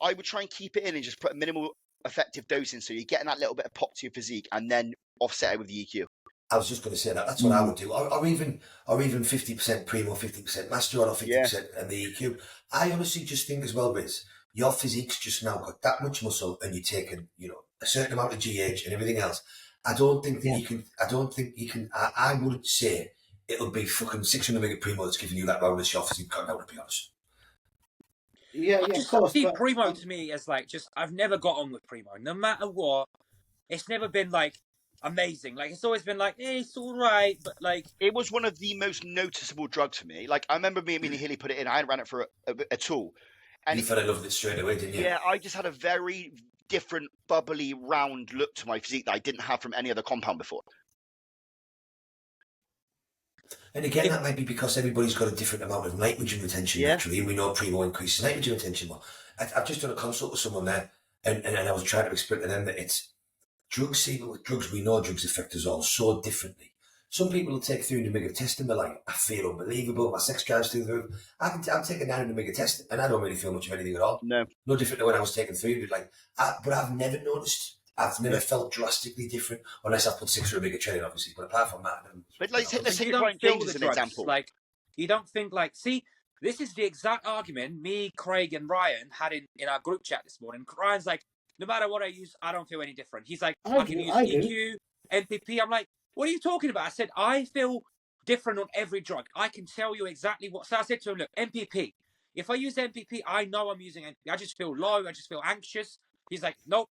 C: I would try and keep it in and just put a minimal effective dose in, so you're getting that little bit of pop to your physique and then offset it with the EQ.
B: I was just going to say that. That's what I would do. Or even 50% Primo, 50% Master, or 50% and the EQ. I honestly just think as well, Riz, your physique's just now got that much muscle, and you're taking, a certain amount of GH and everything else. I don't think that you can. I wouldn't say it'll be fucking 600 mega Primo that's giving you that roundness your physique got now, to be honest.
D: Yeah, of course.
A: See, Primo to me is like I've never got on with Primo. No matter what, it's never been like amazing. Like, it's always been like, it's all right, but like,
C: it was one of the most noticeable drugs for me. Like, I remember me and Hilly put it in. I hadn't ran it for at all. And
B: you fell in love with it straight away, didn't you?
C: Yeah, I just had a very different, bubbly, round look to my physique that I didn't have from any other compound before.
B: And again, that might be because everybody's got a different amount of nitrogen retention naturally, and we know Primo increases nitrogen retention more. I've just done a consult with someone there, and I was trying to explain to them that it's drugs. See, with drugs, we know drugs affect us all so differently. Some people will take 300 mg of test and they're like, I feel unbelievable, my sex drive's through the roof. I'm taking 900 mg of test and I don't really feel much of anything at all.
C: No
B: different to when I was taking 300. But I've never noticed. I've never felt drastically different, unless I put 600 mg of training, obviously. But apart from that,
C: but let's take Ryan James as an example.
A: Like, you don't think like, see, this is the exact argument me, Craig, and Ryan had in our group chat this morning. Ryan's like, no matter what I use, I don't feel any different. He's like, I can use EQ, NPP. I'm like, what are you talking about? I said, I feel different on every drug. I can tell you exactly what. So I said to him, look, NPP. If I use NPP, I know I'm using NPP. I just feel low. I just feel anxious. He's like, nope,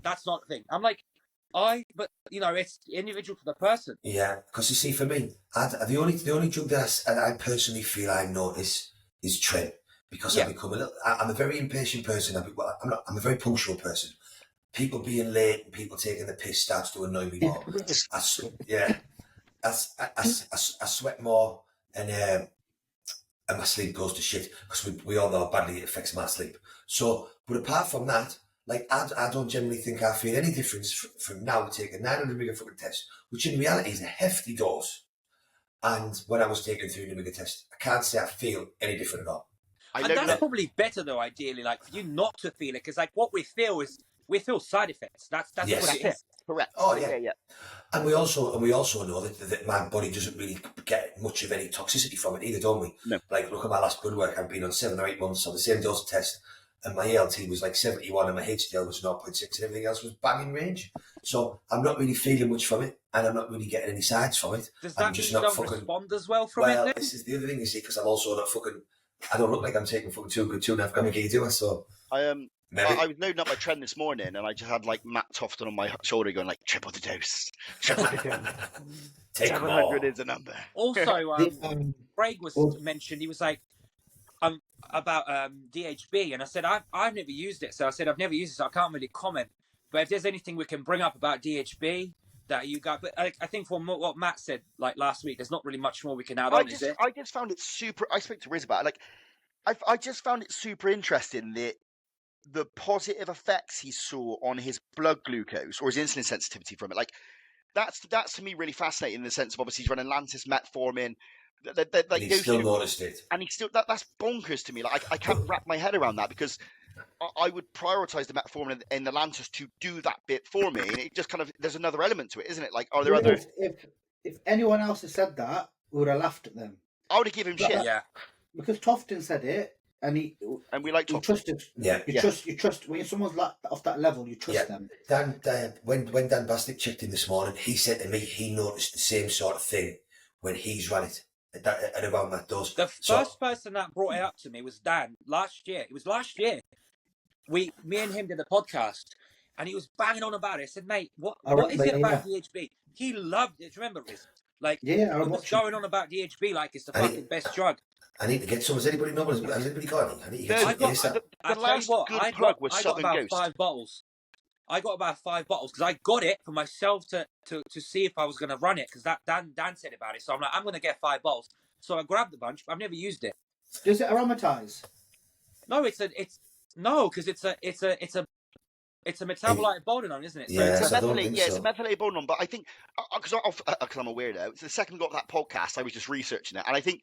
A: that's not the thing. I'm like, but it's individual to the person.
B: Yeah, because you see, for me, the only drug that I personally feel I notice is Tren, because I've become I'm a very impatient person. I'm a very punctual person. People being late and people taking the piss starts to annoy me more. I sweat more, and my sleep goes to shit, because we all know how badly it affects my sleep. So, but apart from that, like, I don't generally think I feel any difference from now taking 900 mg fucking test, which in reality is a hefty dose. And when I was taking through the Omega test, I can't say I feel any different at all.
C: I
A: And
C: know
A: that's
C: that.
A: probably better though, ideally, like for you not to feel it, because like what we feel is we feel side effects. That's
B: Yes.
A: what
C: That's
A: it is.
C: correct.
B: Oh, yeah.
C: yeah.
B: And we also know that my body doesn't really get much of any toxicity from it either, don't we?
C: No.
B: Like, look at my last blood work. I've been on 7 or 8 months on the same dose of test, and my ALT was like 71 and my HDL was 0.6 and everything else was bang in range. So I'm not really feeling much from it, and I'm not really getting any sides from it.
A: Does
B: I'm
A: that mean
B: just
A: you
B: not
A: don't
B: fucking...
A: respond as well from
B: Well,
A: it then?
B: this is the other thing, you see, because I'm also not fucking... I don't look like I'm taking fucking 2.5 grams of key, do I? So...
C: I was loading up my trend this morning, and I just had like Matt Tofton on my shoulder going like, triple the dose. Triple the dose.
B: Take
C: 700
B: more.
C: is a number.
A: Also, Craig was mentioned, he was like, about DHB, and I said, I've never used it. So I said, I've never used it, so I can't really comment. But if there's anything we can bring up about DHB that you got, but I think from what Matt said like last week, there's not really much more we can add on, is it?
C: I just found it super, I spoke to Riz about it, like, I just found it super interesting that the positive effects he saw on his blood glucose or his insulin sensitivity from it, like that's to me really fascinating in the sense of obviously he's running Lantus, metformin, like
B: And he still noticed it.
C: and he's still that's bonkers to me. Like I can't wrap my head around that because I would prioritize the metformin and the Lantus to do that bit for me, and it just kind of there's another element to it, isn't it? Like are there other?
D: If anyone else had said that, we would have laughed at them.
C: I would have given him shit.
A: Yeah,
D: because Tofton said it, and
C: we like
D: you
C: Tofton.
D: trusted.
B: Yeah.
D: You trust when someone's like off that level, you trust them.
B: Dan, when Dan Bastick checked in this morning, he said to me he noticed the same sort of thing when he's run it at around that dose.
A: the first person that brought it up to me was Dan last year. It was last year. Me and him did a podcast, and he was banging on about it. I said, mate, what is it about DHB? He loved it. Remember, Riz? Like, he was going on about DHB like it's the fucking best drug.
B: I need to get some. Has anybody know? Has anybody got any? I need to get some.
C: The last good plug was Southern
A: about
C: Ghost.
A: 5 bottles. I got about 5 bottles because I got it for myself to see if I was going to run it because that Dan said about it. So I'm like, I'm going to get 5 bottles. So I grabbed a bunch. I've never used it.
D: Does it aromatize?
A: No, because it's a metabolite of boldenone, isn't it? So
B: Yeah,
C: It's
B: I
C: a
B: don't
C: methylate,
B: think
C: it's
B: so.
C: a methylate boldenone, but I think because I'm a weirdo. It's the second I got that podcast, I was just researching it, and I think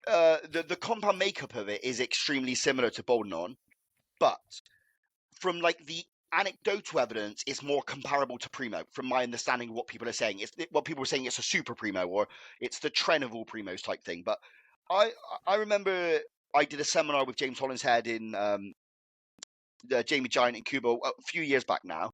C: the compound makeup of it is extremely similar to boldenone, but from like the anecdotal evidence, it's more comparable to Primo. From my understanding of what people are saying, what people are saying it's a super Primo or it's the Tren of all Primos type thing. But I remember I did a seminar with James Hollinshead in Jamie Giant in Cuba a few years back now.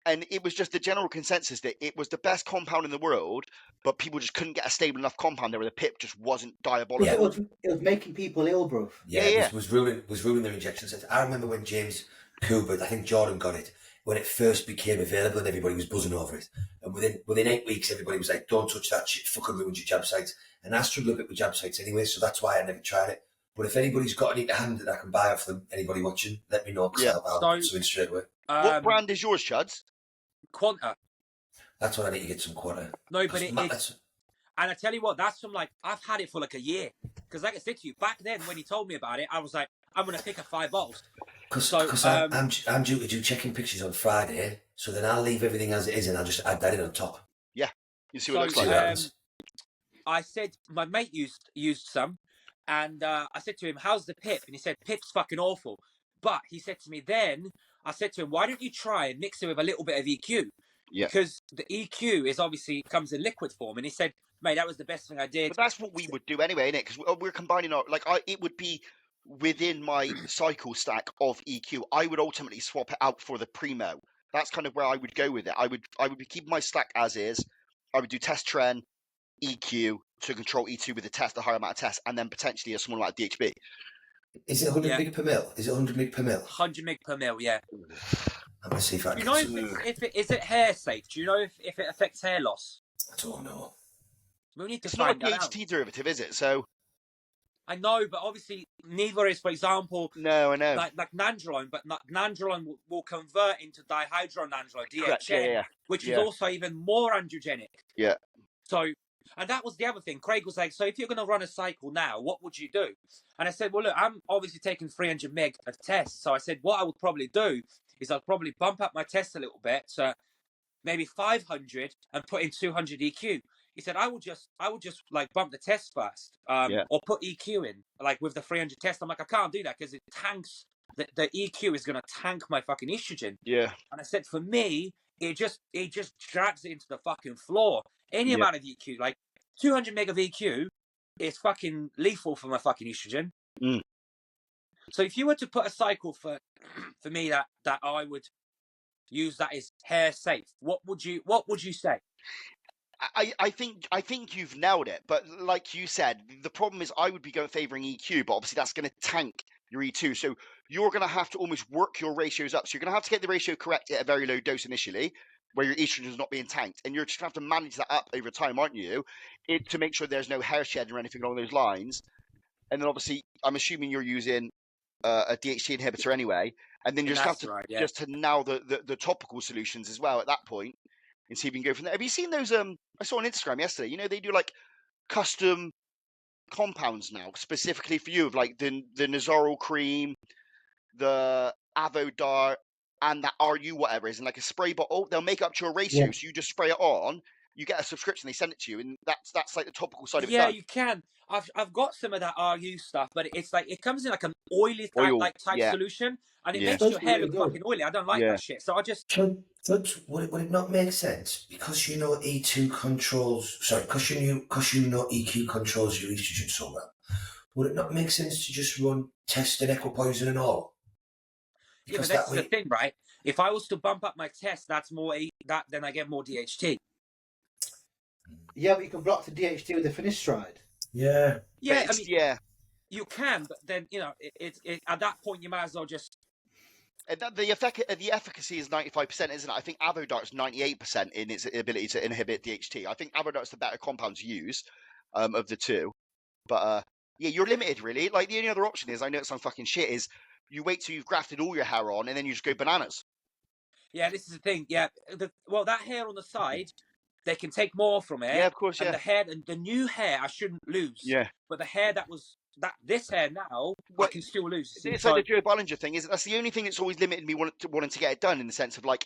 C: And it was just the general consensus that it was the best compound in the world, but people just couldn't get a stable enough compound there where the PIP just wasn't diabolical.
D: It was making people ill, bro.
B: Yeah. It was ruining their injection sets. I remember when James Cuba, I think Jordan got it, when it first became available and everybody was buzzing over it. And within 8 weeks, everybody was like, don't touch that shit, fucking ruins your jab sites. And I struggle a bit with jab sites anyway, so that's why I never tried it. But if anybody's got any to hand that I can buy off them, anybody watching, let me know, because I'll put something straight away.
C: What brand is yours, Chuds?
A: Quanta.
B: That's what I need to get some Quanta.
A: No, but it's... And I tell you what, that's from like, I've had it for like a year. Because like I said to you, back then when he told me about it, I was like, I'm going to pick up 5 bottles.
B: Because I'm due to do checking pictures on Friday, so then I'll leave everything as it is and I'll just add that in on top.
C: Yeah, you see what it looks like.
A: I said, my mate used some, and I said to him, how's the PIP? And he said, PIP's fucking awful. But he said to me then, I said to him, why don't you try and mix it with a little bit of EQ?
C: Yeah.
A: Because the EQ is obviously comes in liquid form. And he said, mate, that was the best thing I did.
C: But that's what we would do anyway, innit? Because we're combining our, it would be within my cycle stack of EQ. I would ultimately swap it out for the Primo. That's kind of where I would go with it. I would be keeping my stack as is. I would do test Tren, EQ to control E2 with the higher amount of tests, and then potentially a small amount of DHB.
B: Is it 100 mg per mil? Is it 100 mg per mil?
A: 100 mg per mil, yeah.
B: I'm going to see if I can...
A: Do you know is it hair safe? Do you know if it affects hair loss?
B: I don't know.
A: We need to
C: It's
A: find
C: not a
A: that out.
C: DHT derivative, is it? So
A: I know, but obviously neither is, for example,
C: no, I know.
A: like nandrolone, but nandrolone will convert into dihydronandrolone, DHN,
C: Correct, yeah.
A: which is also even more androgenic.
C: Yeah.
A: So, and that was the other thing. Craig was like, so if you're going to run a cycle now, what would you do? And I said, well, look, I'm obviously taking 300 meg of tests. So I said, what I would probably do is I'd probably bump up my tests a little bit, so maybe 500 and put in 200 EQ. He said I would just like bump the test first,
C: Yeah.
A: or put EQ in, like with the 300 test. I'm like, I can't do that because it tanks. The EQ is gonna tank my fucking estrogen.
C: Yeah.
A: And I said, for me, it just drags it into the fucking floor. Any
C: Yeah.
A: amount of EQ, like 200 meg of EQ, is fucking lethal for my fucking estrogen.
C: Mm.
A: So if you were to put a cycle for me that I would use that is hair safe, what would you say?
C: I think you've nailed it, but like you said, the problem is I would be favouring EQ, but obviously that's going to tank your E2. So you're going to have to almost work your ratios up. So you're going to have to get the ratio correct at a very low dose initially, where your estrogen is not being tanked, and you're just going to have to manage that up over time, aren't you? To make sure there's no hair shedding or anything along those lines. And then obviously, I'm assuming you're using a DHT inhibitor anyway, and then you just have to just to nail the topical solutions as well at that point. And see if you can go from there. Have you seen those? I saw on Instagram yesterday. You know, they do like custom compounds now, specifically for you, of like the Nazoral cream, the Avodart, and that RU whatever is in like a spray bottle. They'll make it up to your ratio, so you just spray it on. You get a subscription, they send it to you, and that's like the topical side of it.
A: Yeah, you can. I've got some of that RU stuff, but it's like it comes in like an oily type solution, and it makes your hair look fucking oily. I don't like that shit, so I just.
B: But would it not make sense because you know E2 controls? Sorry, because you know EQ controls your estrogen so well. Would it not make sense to just run test and equipoison and all?
A: Because yeah, but that's the thing, right? If I was to bump up my test, that's more then I get more DHT.
D: Yeah, but you can block the DHT with the finasteride.
B: Yeah.
A: Yeah, I mean, you can, but then it at that point you might as well just.
C: The efficacy is 95%, isn't it? I think Avodart's 98% in its ability to inhibit DHT. I think Avodart's the better compound to use of the two. But yeah, you're limited really. Like the only other option is, I know it sounds fucking shit, is you wait till you've grafted all your hair on and then you just go bananas.
A: Yeah, this is the thing. Yeah, well, that hair on the side, they can take more from it.
C: Yeah, of course.
A: And the hair and the new hair, I shouldn't lose.
C: Yeah.
A: But the hair this hair now, I can still lose.
C: It's like the Joe Bollinger thing. That's the only thing that's always limited me wanting to get it done, in the sense of like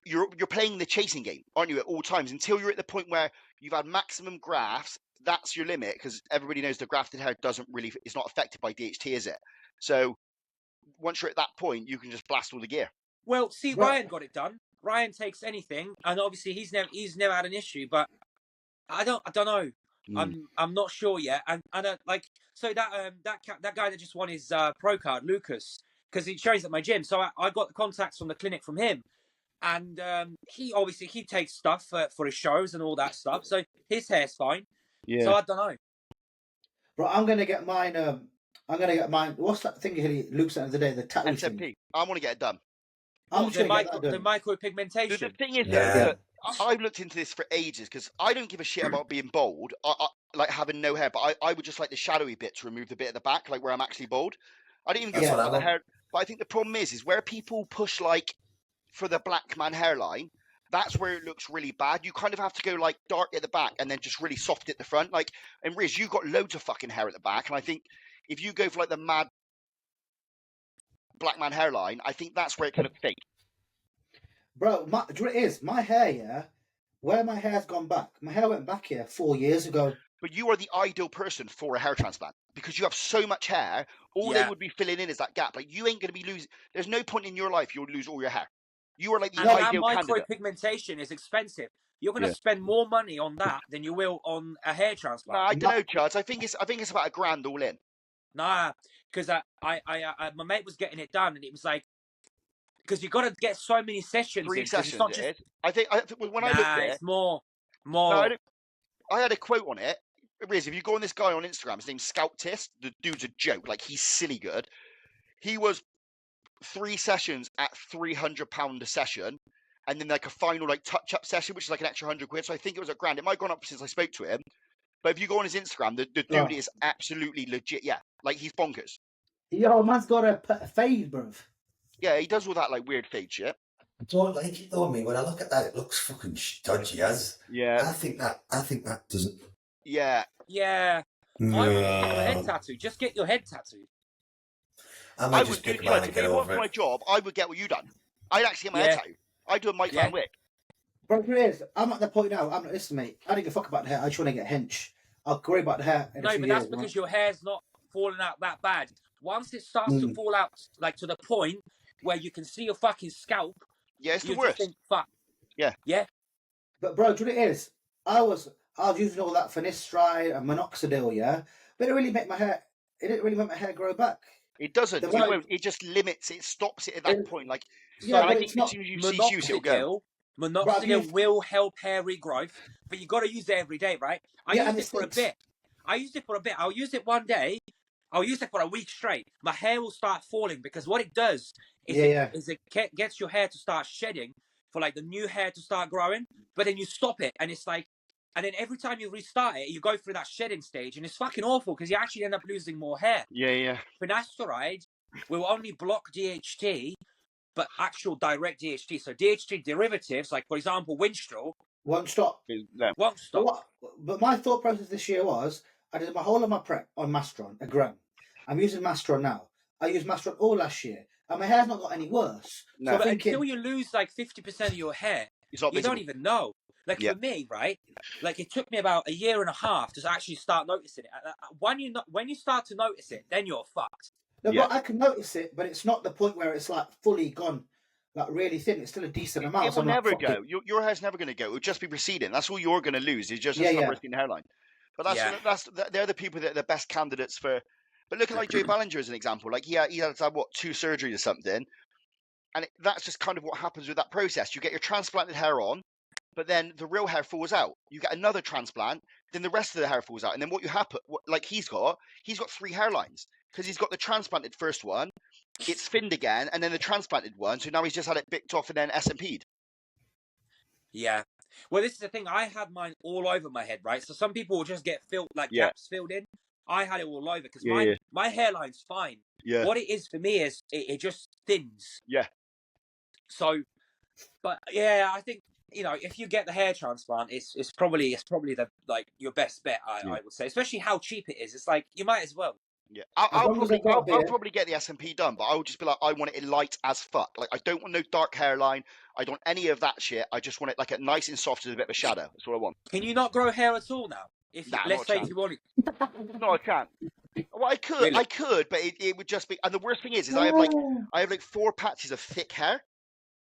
C: you're playing the chasing game, aren't you, at all times, until you're at the point where you've had maximum grafts. That's your limit, because everybody knows the grafted hair it's not affected by DHT, is it? So once you're at that point, you can just blast all the gear.
A: Well, see, Ryan got it done. Ryan takes anything, and obviously he's never had an issue. But I don't know. I'm not sure yet. And like, so that guy that just won his pro card, Lucas, because he trains at my gym. So I got the contacts from the clinic from him, and he takes stuff for his shows and all that stuff. So his hair's fine. Yeah. So I don't know.
D: Bro, I'm gonna get mine. What's that thing he Luke said the other day? The tattoo
C: SMP.
D: thing.
C: I want to get it done.
A: The micropigmentation.
C: The thing is, that I've looked into this for ages, because I don't give a shit about being bald. I like having no hair, but I would just like the shadowy bit to remove the bit at the back, like where I'm actually bald. I don't even give a about the hair. But I think the problem is where people push like for the black man hairline. That's where it looks really bad. You kind of have to go like dark at the back and then just really soft at the front. Like, and Riz, you've got loads of fucking hair at the back, and I think if you go for like the mad black man hairline, I think that's where it can look fake.
D: Bro, my hair, yeah, where my hair's gone back. My hair went back here 4 years ago.
C: But you are the ideal person for a hair transplant, because you have so much hair. All they would be filling in is that gap. Like, you ain't going to be losing. There's no point in your life you'll lose all your hair. You are like the ideal candidate.
A: Micropigmentation is expensive. You're going to spend more money on that than you will on a hair transplant.
C: Nah, I don't know, Charles. I think it's about $1,000 all in.
A: Nah, because my mate was getting it done, and it was like, because you got to get so many sessions.
C: 3 sessions.
A: It's not just...
C: I think when I looked at it,
A: it's more.
C: No, I had a quote on it. Riz, if you go on this guy on Instagram, his name's Scout Tist. The dude's a joke. Like, he's silly good. He was 3 sessions at £300 a session, and then like a final like touch-up session, which is like an extra £100. So I think it was $1,000. It might have gone up since I spoke to him. But if you go on his Instagram, the dude is absolutely legit. Yeah, like he's bonkers.
D: Yo, man's got a fade, bruv.
C: Yeah, he does all that like weird fade shit.
B: I don't like it though. I mean, when I look at that, it looks fucking dodgy as.
C: Yeah.
B: I think that doesn't.
C: Yeah.
A: Yeah.
B: No.
A: I would get your head tattooed. Just get your head tattooed.
B: I might just pick mine and get over it.
C: For my job, I would get what you done. I'd actually get my head tattooed. I'd do a Mike Van Wick.
D: But it is, I'm at the point now. I'm not listening, mate. I don't give a fuck about the hair. I just want to get hench. I'll worry about the hair in a
A: No,
D: few
A: but
D: years.
A: that's because your hair's not falling out that bad. Once it starts to fall out, like to the point where you can see your fucking scalp,
C: Yeah, it's the
A: you
C: worst.
A: just think, fuck.
C: Yeah.
A: Yeah.
D: But bro, do you know what it is? I was using all that finasteride and minoxidil, yeah, but it didn't really make my hair grow back.
C: It doesn't.
D: The
C: It
D: right-
C: won't. It just limits. It stops it at that point. Like,
D: Yeah,
C: and
D: but
C: I
D: it's
C: think
D: not
C: as soon as you cease use, it'll go.
A: Minoxidil will help hair regrowth, but you got to use it every day, right? I
D: Yeah, and
A: used it
D: it
A: for a bit. I'll use it one day. I'll use it for a week straight. My hair will start falling because what it does is it gets your hair to start shedding for like the new hair to start growing, but then you stop it and it's like, and then every time you restart it, you go through that shedding stage and it's fucking awful because you actually end up losing more hair.
C: Yeah.
A: Finasteride will only block DHT, but actual direct DHT. So DHT derivatives, like for example, Winstrol,
D: won't stop.
A: Won't stop.
D: But my thought process this year was, I did my whole of my prep on Mastron, a gram. I'm using Mastron now. I used Mastron all last year, and my hair's not got any worse.
C: No.
D: So
A: But until you lose like 50% of your hair, you don't even know. Like for me, right? Like it took me about a year and a half to actually start noticing it. When you start to notice it, then you're fucked.
D: No, but I can notice it, but it's not the point where it's like fully gone, like really thin. It's still a decent amount.
C: It will never go. Your hair's never going to go. It will just be receding. That's all you're going to lose. Is just a receding hairline. But they're the people that are the best candidates for. But look at like Joe Ballinger as an example. Like he had to have 2 surgeries or something, and that's just kind of what happens with that process. You get your transplanted hair on, but then the real hair falls out. You get another transplant, then the rest of the hair falls out, and then what you happen, like he's got 3 hairlines because he's got the transplanted first one, it's thinned again, and then the transplanted one. So now he's just had it bicked off and then SMP'd.
A: Yeah. Well, this is the thing. I had mine all over my head, right? So some people will just get gaps filled in. I had it all over because my hairline's fine.
C: Yeah.
A: What it is for me is it just thins.
C: Yeah.
A: So, but yeah, I think if you get the hair transplant, it's probably the your best bet. I would say, especially how cheap it is. It's like you might as well.
C: Yeah, I'll probably get the SMP done, but I would just be like, I want it light as fuck. Like, I don't want no dark hairline. I don't want any of that shit. I just want it like a nice and soft with a bit of a shadow. That's what I want.
A: Can you not grow hair at all now? Let's say if you want it.
C: No, I can't. Well, I could, really? But it would just be. And the worst thing is I have like 4 patches of thick hair.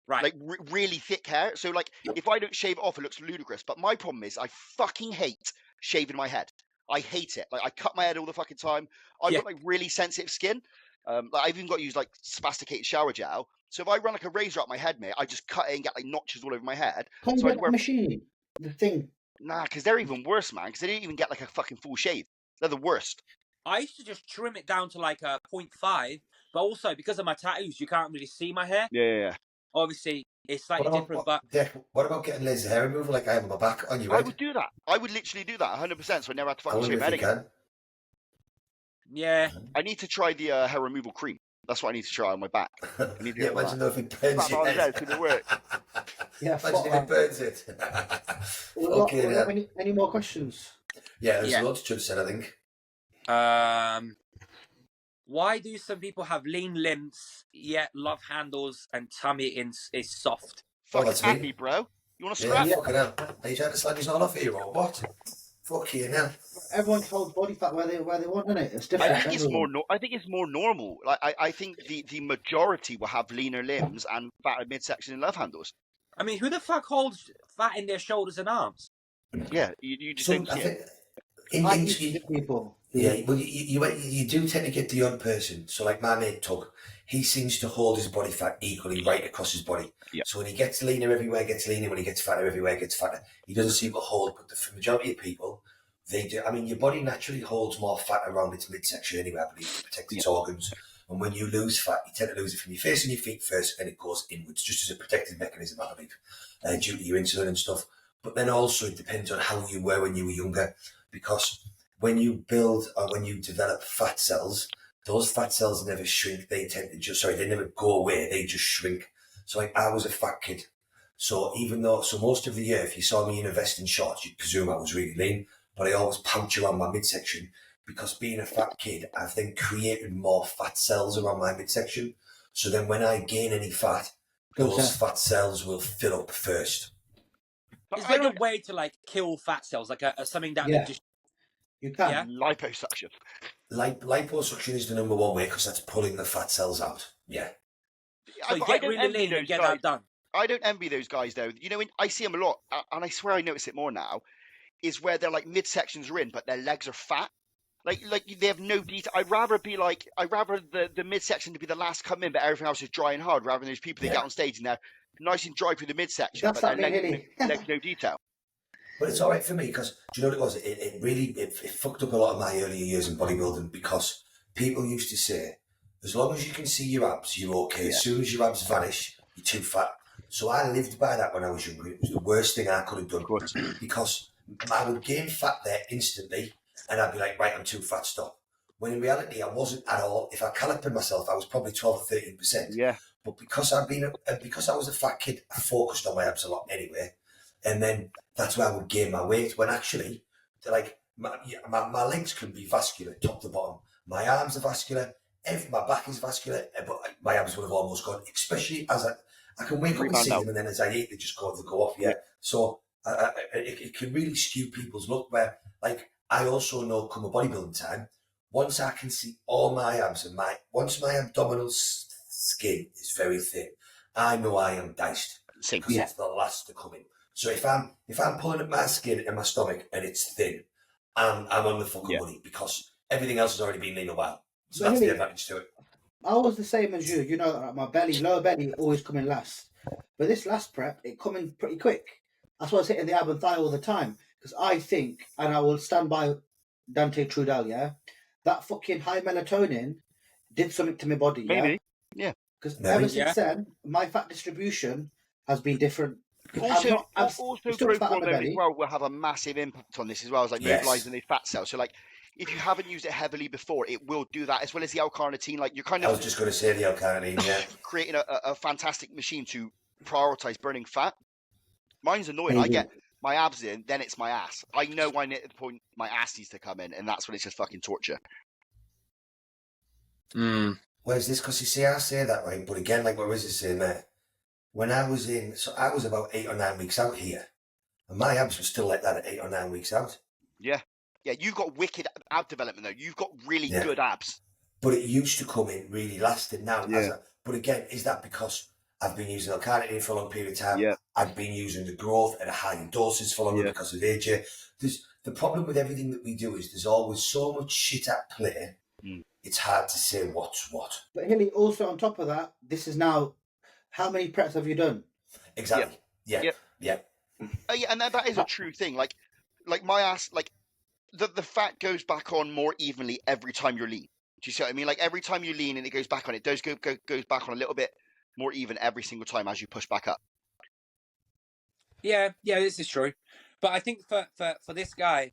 A: Right.
C: Like really thick hair. So like, if I don't shave it off, it looks ludicrous. But my problem is I fucking hate shaving my head. I hate it. Like I cut my head all the fucking time. I've got like really sensitive skin. Like I've even got to use like spasticated shower gel. So if I run like a razor up my head, mate, I just cut it and get like notches all over my head.
D: Can't you get the machine? The thing.
C: Nah, because they're even worse, man. Because they didn't even get like a fucking full shave. They're the worst.
A: I used to just trim it down to like a 0.5, but also because of my tattoos, you can't really see my hair.
C: Yeah.
A: Obviously, it's slightly different. But
B: what about getting laser hair removal like I have on my back on your head?
C: I would do that. I would literally do that 100%. So I never have to fucking shave my head again.
A: Yeah.
C: I need to try the hair removal cream. That's what I need to try on my back. I need to
B: imagine if it burns your head.
C: It's going to work.
D: Yeah,
B: imagine if it burns it.
D: Okay, any more questions?
B: Yeah, there's lots Judd said, I think.
A: Why do some people have lean limbs yet love handles and tummy is soft?
C: Fucking happy, bro. You want to scrap?
B: Yeah, fucking hell. Are you trying to slag his all off here or what? Fuck you now.
D: Everyone holds body fat where they want, isn't it? It's different.
C: I think it's more normal. Like I think the majority will have leaner limbs and fatter midsection and love handles.
A: I mean, who the fuck holds fat in their shoulders and arms?
C: Yeah, you just
B: think
D: people.
B: Yeah, well, you do tend to get the odd person. So, like my mate Tug, he seems to hold his body fat equally right across his body.
C: Yep.
B: So when he gets leaner everywhere, gets leaner. When he gets fatter everywhere, gets fatter. He doesn't seem to hold, but the majority of people, they do. I mean, your body naturally holds more fat around its midsection anyway, I believe, to protect its organs. And when you lose fat, you tend to lose it from your face and your feet first, and it goes inwards, just as a protective mechanism, I believe, due to your insulin and stuff. But then also it depends on how you were when you were younger, because when you build or when you develop fat cells, those fat cells never shrink. They tend to they never go away. They just shrink. So like I was a fat kid. So most of the year, if you saw me in a vest and shorts, you'd presume I was really lean, but I always pouch around my midsection because being a fat kid, I've then created more fat cells around my midsection. So then when I gain any fat, those fat cells will fill up first.
A: Is there a way to like kill fat cells, like a something that
D: Yeah.
A: just
D: You can.
A: Yeah.
C: Liposuction.
B: Liposuction is the number one way because that's pulling the fat cells out. Yeah.
A: so you get really lean and get that done?
C: I don't envy those guys though. You know, I see them a lot, and I swear I notice it more now. Is where they're like midsections are in, but their legs are fat. Like they have no detail. I'd rather the midsection to be the last to come in, but everything else is dry and hard. Rather than those people that get on stage and they're nice and dry through the midsection,
D: That's
C: but
D: like
C: their
D: me,
C: legs no detail.
B: But it's all right for me because do you know what it was? It really fucked up a lot of my earlier years in bodybuilding because people used to say, as long as you can see your abs, you're okay. As soon as your abs vanish, you're too fat. So I lived by that when I was younger. It was the worst thing I could have done because I would gain fat there instantly and I'd be like, right, I'm too fat, stop. When in reality, I wasn't at all. If I calibrated myself, I was probably 12 or 13%.
C: Yeah.
B: But because because I was a fat kid, I focused on my abs a lot anyway. And then that's where I would gain my weight when actually, like, my legs can be vascular, top to bottom. My arms are vascular. My back is vascular, but my abs would have almost gone, especially as I can wake up and see them, and then as I eat, they just go off. Yeah. So it can really skew people's look. Where, like, I also know come a bodybuilding time, once I can see all my abs and once my abdominal skin is very thin, I know I am diced because it's the last to come in. So if I'm pulling at my skin and my stomach and it's thin, I'm on the fucking money because everything else has already been lean a while. So that's the advantage to it.
D: I was the same as you. You know, my lower belly always coming last. But this last prep, it coming pretty quick. That's why I was hitting the ab and thigh all the time. Because I think, and I will stand by Dante Trudel, yeah, that fucking high melatonin did something to my body, yeah?
C: Maybe, yeah.
D: Because ever since then, my fat distribution has been different.
C: Also, growth hormone as well will have a massive impact on this as well as like mobilizing the fat cells. So like, if you haven't used it heavily before, it will do that as well as the L-carnitine. Like you're kind of.
B: I was just going to say the L-carnitine, yeah.
C: Creating a fantastic machine to prioritize burning fat. Mine's annoying. I get my abs in, then it's my ass. I know when at the point my ass needs to come in, and that's when it's just fucking torture.
B: Where's this? Because you see, I say that right, but again, like what Riz is saying there. When I was I was about 8 or 9 weeks out here, and my abs were still like that at 8 or 9 weeks out.
C: Yeah. Yeah, you've got wicked ab development, though. You've got really good abs.
B: But it used to come in really lasting now. But again, is that because I've been using L-carnitine for a long period of time?
C: Yeah.
B: I've been using the growth at a higher doses for longer because of age. The problem with everything that we do is there's always so much shit at play, it's hard to say what's what.
D: But Hilly, also on top of that, this is now... How many preps have you done?
B: Exactly. Yeah.
C: Yeah, and that is a true thing. Like my ass, like the fat goes back on more evenly every time you're lean. Do you see what I mean? Like every time you lean and it goes back on, it goes back on a little bit more even every single time as you push back up.
A: Yeah, this is true. But I think for this guy,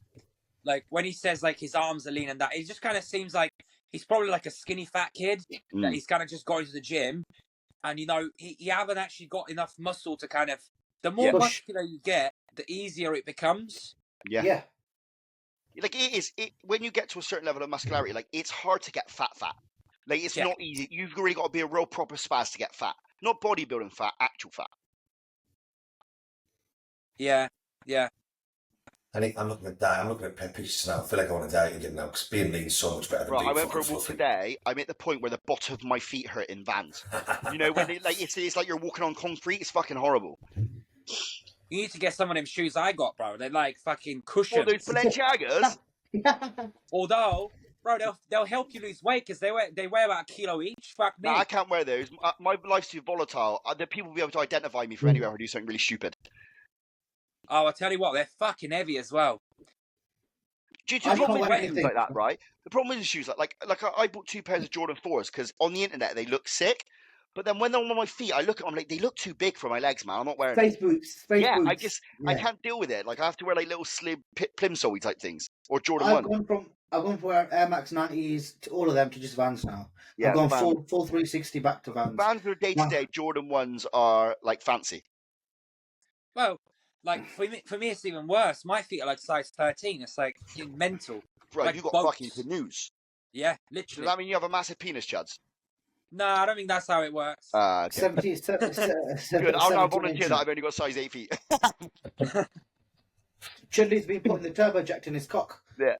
A: like when he says like his arms are lean and that, it just kind of seems like he's probably like a skinny fat kid that he's kind of just going to the gym. And, you know, he haven't actually got enough muscle to kind of... The more muscular you get, the easier it becomes.
D: Yeah.
C: Like, when you get to a certain level of muscularity, like, it's hard to get fat. Like, it's not easy. You've really got to be a real proper spaz to get fat. Not bodybuilding fat, actual fat.
B: Yeah. I think I'm looking at that. I'm looking at pictures now. I feel like I want to diet again now because being lean is so much better than being
C: I went for a walk today. I'm at the point where the bottom of my feet hurt in Vans. You know, when it's like you're walking on concrete. It's fucking horrible.
A: You need to get some of them shoes I got, bro. They're like fucking cushions.
C: Oh, those Balenciagas?
A: Although, bro, they'll help you lose weight because they weigh about a kilo each. Fuck me.
C: Nah, I can't wear those. My life's too volatile. The people will be able to identify me for anywhere I do something really stupid.
A: Oh, I tell you what, they're fucking heavy as well.
C: Do you know the problem with things like that, right? The problem with the shoes, like I bought 2 pairs of Jordan 4s because on the internet they look sick, but then when they're on my feet, I look at them like they look too big for my legs, man. I'm not wearing
D: Space boots.
C: I can't deal with it. Like I have to wear like little slim plimsoll type things or Jordan 1.
D: I've gone from Air Max 90s to all of them to just Vans now.
C: Yeah,
D: I've gone full 360 back to Vans.
C: Vans are day to day. Jordan 1s are like fancy.
A: Well, like for me, it's even worse. My feet are like size 13. It's like mental.
C: Bro,
A: like
C: you got
A: boats.
C: fucking canoes.
A: Yeah, literally.
C: Does that mean you have a massive penis, Chuds?
A: No, I don't think that's how it works.
C: Okay.
D: 70,
C: Good. I'll now volunteer that I've only got size 8 feet.
D: Chudley's been putting the turbojet in his cock.
C: Yeah.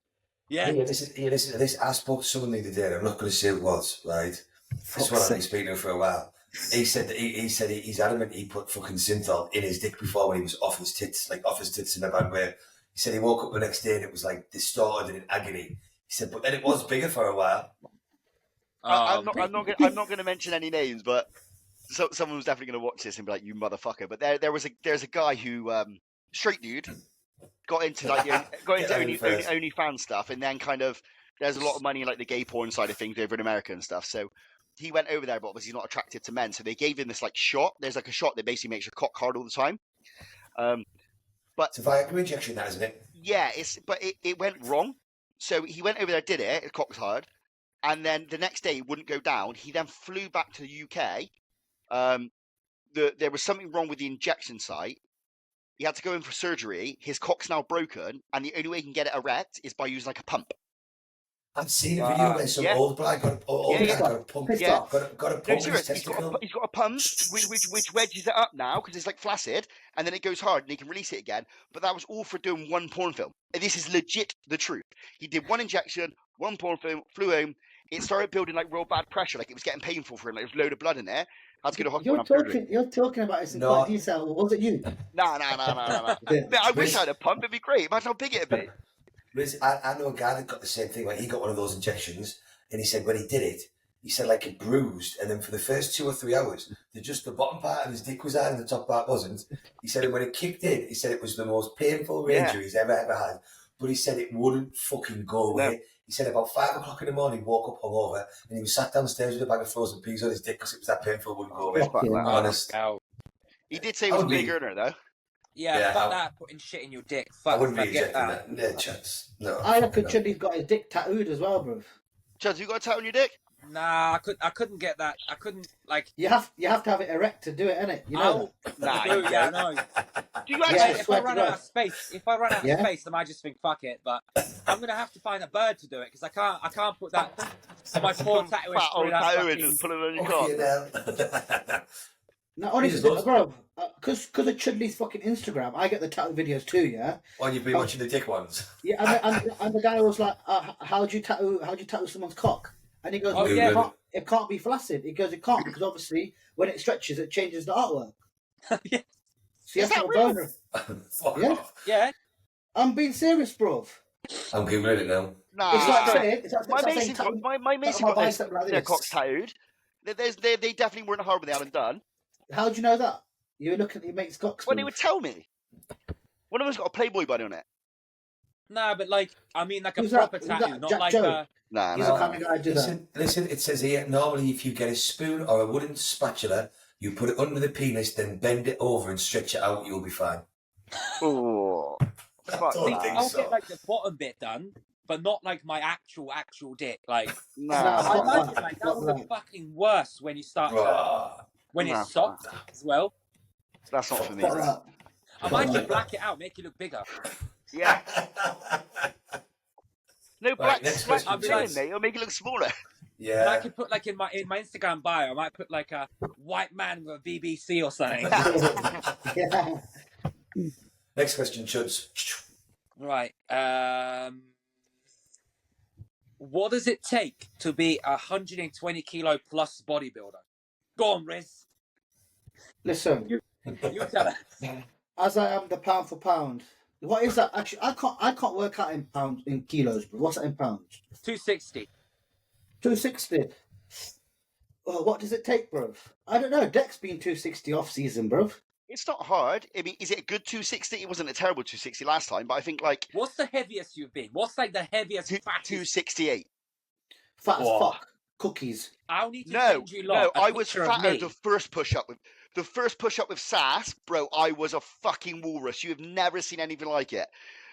A: Yeah.
B: Listen to this. I spoke to someone the other day, and I'm not going to say who it was, right? This one I've been speaking to for a while. He said that he's adamant he put fucking synthol in his dick before when he was off his tits in a bad way. He said he woke up the next day and it was like distorted and in agony. He said, but then it was bigger for a while.
C: I'm not going to mention any names, but someone was definitely going to watch this and be like, "You motherfucker!" But there's a guy who straight dude got into like OnlyFans stuff, and then kind of there's a lot of money in like the gay porn side of things over in America and stuff. So he went over there, but obviously he's not attracted to men. So they gave him this like shot. There's like a shot that basically makes your cock hard all the time. But
B: it's a Viagra injection, that isn't it?
C: Yeah, it went wrong. So he went over there, did it. His cock was hard. And then the next day, it wouldn't go down. He then flew back to the UK. There was something wrong with the injection site. He had to go in for surgery. His cock's now broken, and the only way he can get it erect is by using like a pump.
B: I've seen a video where some old guy got a pump. Got a pump in his testicle.
C: He's got a pump which wedges it up now because it's like flaccid, and then it goes hard and he can release it again. But that was all for doing one porn film. And this is legit the truth. He did one injection, one porn film, flew home. It started building like real bad pressure, like it was getting painful for him. Like there was a load of blood in there. I had to go to hospital.
D: You're talking about it in quite detail. Was it you?
C: No. I wish I had a pump. It'd be great. Imagine how big it'd be.
B: I know a guy that got the same thing. Like he got one of those injections, and he said when he did it, he said like it bruised, and then for the first 2 or 3 hours, the bottom part of his dick was out and the top part wasn't. He said when it kicked in, he said it was the most painful injury he's ever had. But he said it wouldn't fucking go away. No. He said about 5 o'clock in the morning, woke up hungover, and he was sat downstairs with a bag of frozen peas on his dick because it was that painful, it wouldn't go away. Honest.
C: He did say it was a big earner though.
A: Yeah, fuck that, putting shit in your dick. Fuck,
B: I wouldn't be injecting that. No chance. No.
D: I reckon Chudley's got his dick tattooed as well, bro.
C: Chuds, you got a tattoo on your dick?
A: Nah, I couldn't get that. I couldn't, like...
D: You have to have it erect to do it, innit? You know
C: Nah,
A: I know.
C: Do you actually...
A: If I run out of space, I might just think, fuck it, but I'm going to have to find a bird to do it, because I can't put that... my poor tattoo through that fucking...
C: and put it on your cock.
D: No, honestly, bro, because of Chudley's fucking Instagram, I get the tattoo videos too, yeah?
B: Oh, you've been watching the dick ones?
D: Yeah, and the guy was like, how'd you tattoo someone's cock? And he goes, it can't be flaccid. He goes, it can't, because obviously when it stretches, it changes the artwork.
A: Yeah.
D: So you have to have a boner.
B: Fuck off.
A: Yeah.
D: I'm being serious, bro.
B: I'm Googling it now.
C: Nah.
D: It's like saying,
C: my mates got their cocks tattooed. They definitely weren't hard when they hadn't done.
D: How do you know that? You were looking at your mate's cocks.
C: Well, they would tell me. One of them's got a Playboy bunny on it.
A: Nah, but like, I mean, like a proper tattoo, not like a...
C: Nah,
D: He's the kind of guy who does that.
B: Listen, it says here, normally if you get a spoon or a wooden spatula, you put it under the penis, then bend it over and stretch it out, you'll be fine.
C: Oh.
A: I'll get like the bottom bit done, but not like my actual dick. Like,
C: nah.
A: I imagine like that would be fucking worse when you start when it's soft as well.
C: That's not for me.
A: I might just black it out, make it look bigger.
C: Yeah. No, black
B: I'm
C: mate. It'll make it look smaller.
B: Yeah.
A: And I could put like in my Instagram bio, I might put like a white man with a BBC or something.
D: Yeah.
B: Next question, Chuds.
A: Right. What does it take to be a 120 kilo plus bodybuilder? Go on, Riz.
D: Listen.
A: You tell us.
D: As I am the pound for pound. What is that? Actually, I can't work out in pounds, in kilos, bro. What's that in pounds?
A: 260.
D: 260. Oh, what does it take, bro? I don't know. Deck's been 260 off season, bro.
C: It's not hard. I mean, is it a good 260? It wasn't a terrible 260 last time, but I think like...
A: What's the heaviest you've been? What's like the heaviest?
C: 268.
D: Fat as fuck. Cookies.
A: I'll need to send you lot.
C: No, I was fatter the first push-up with Sass, bro, I was a fucking walrus. You have never seen anything like it.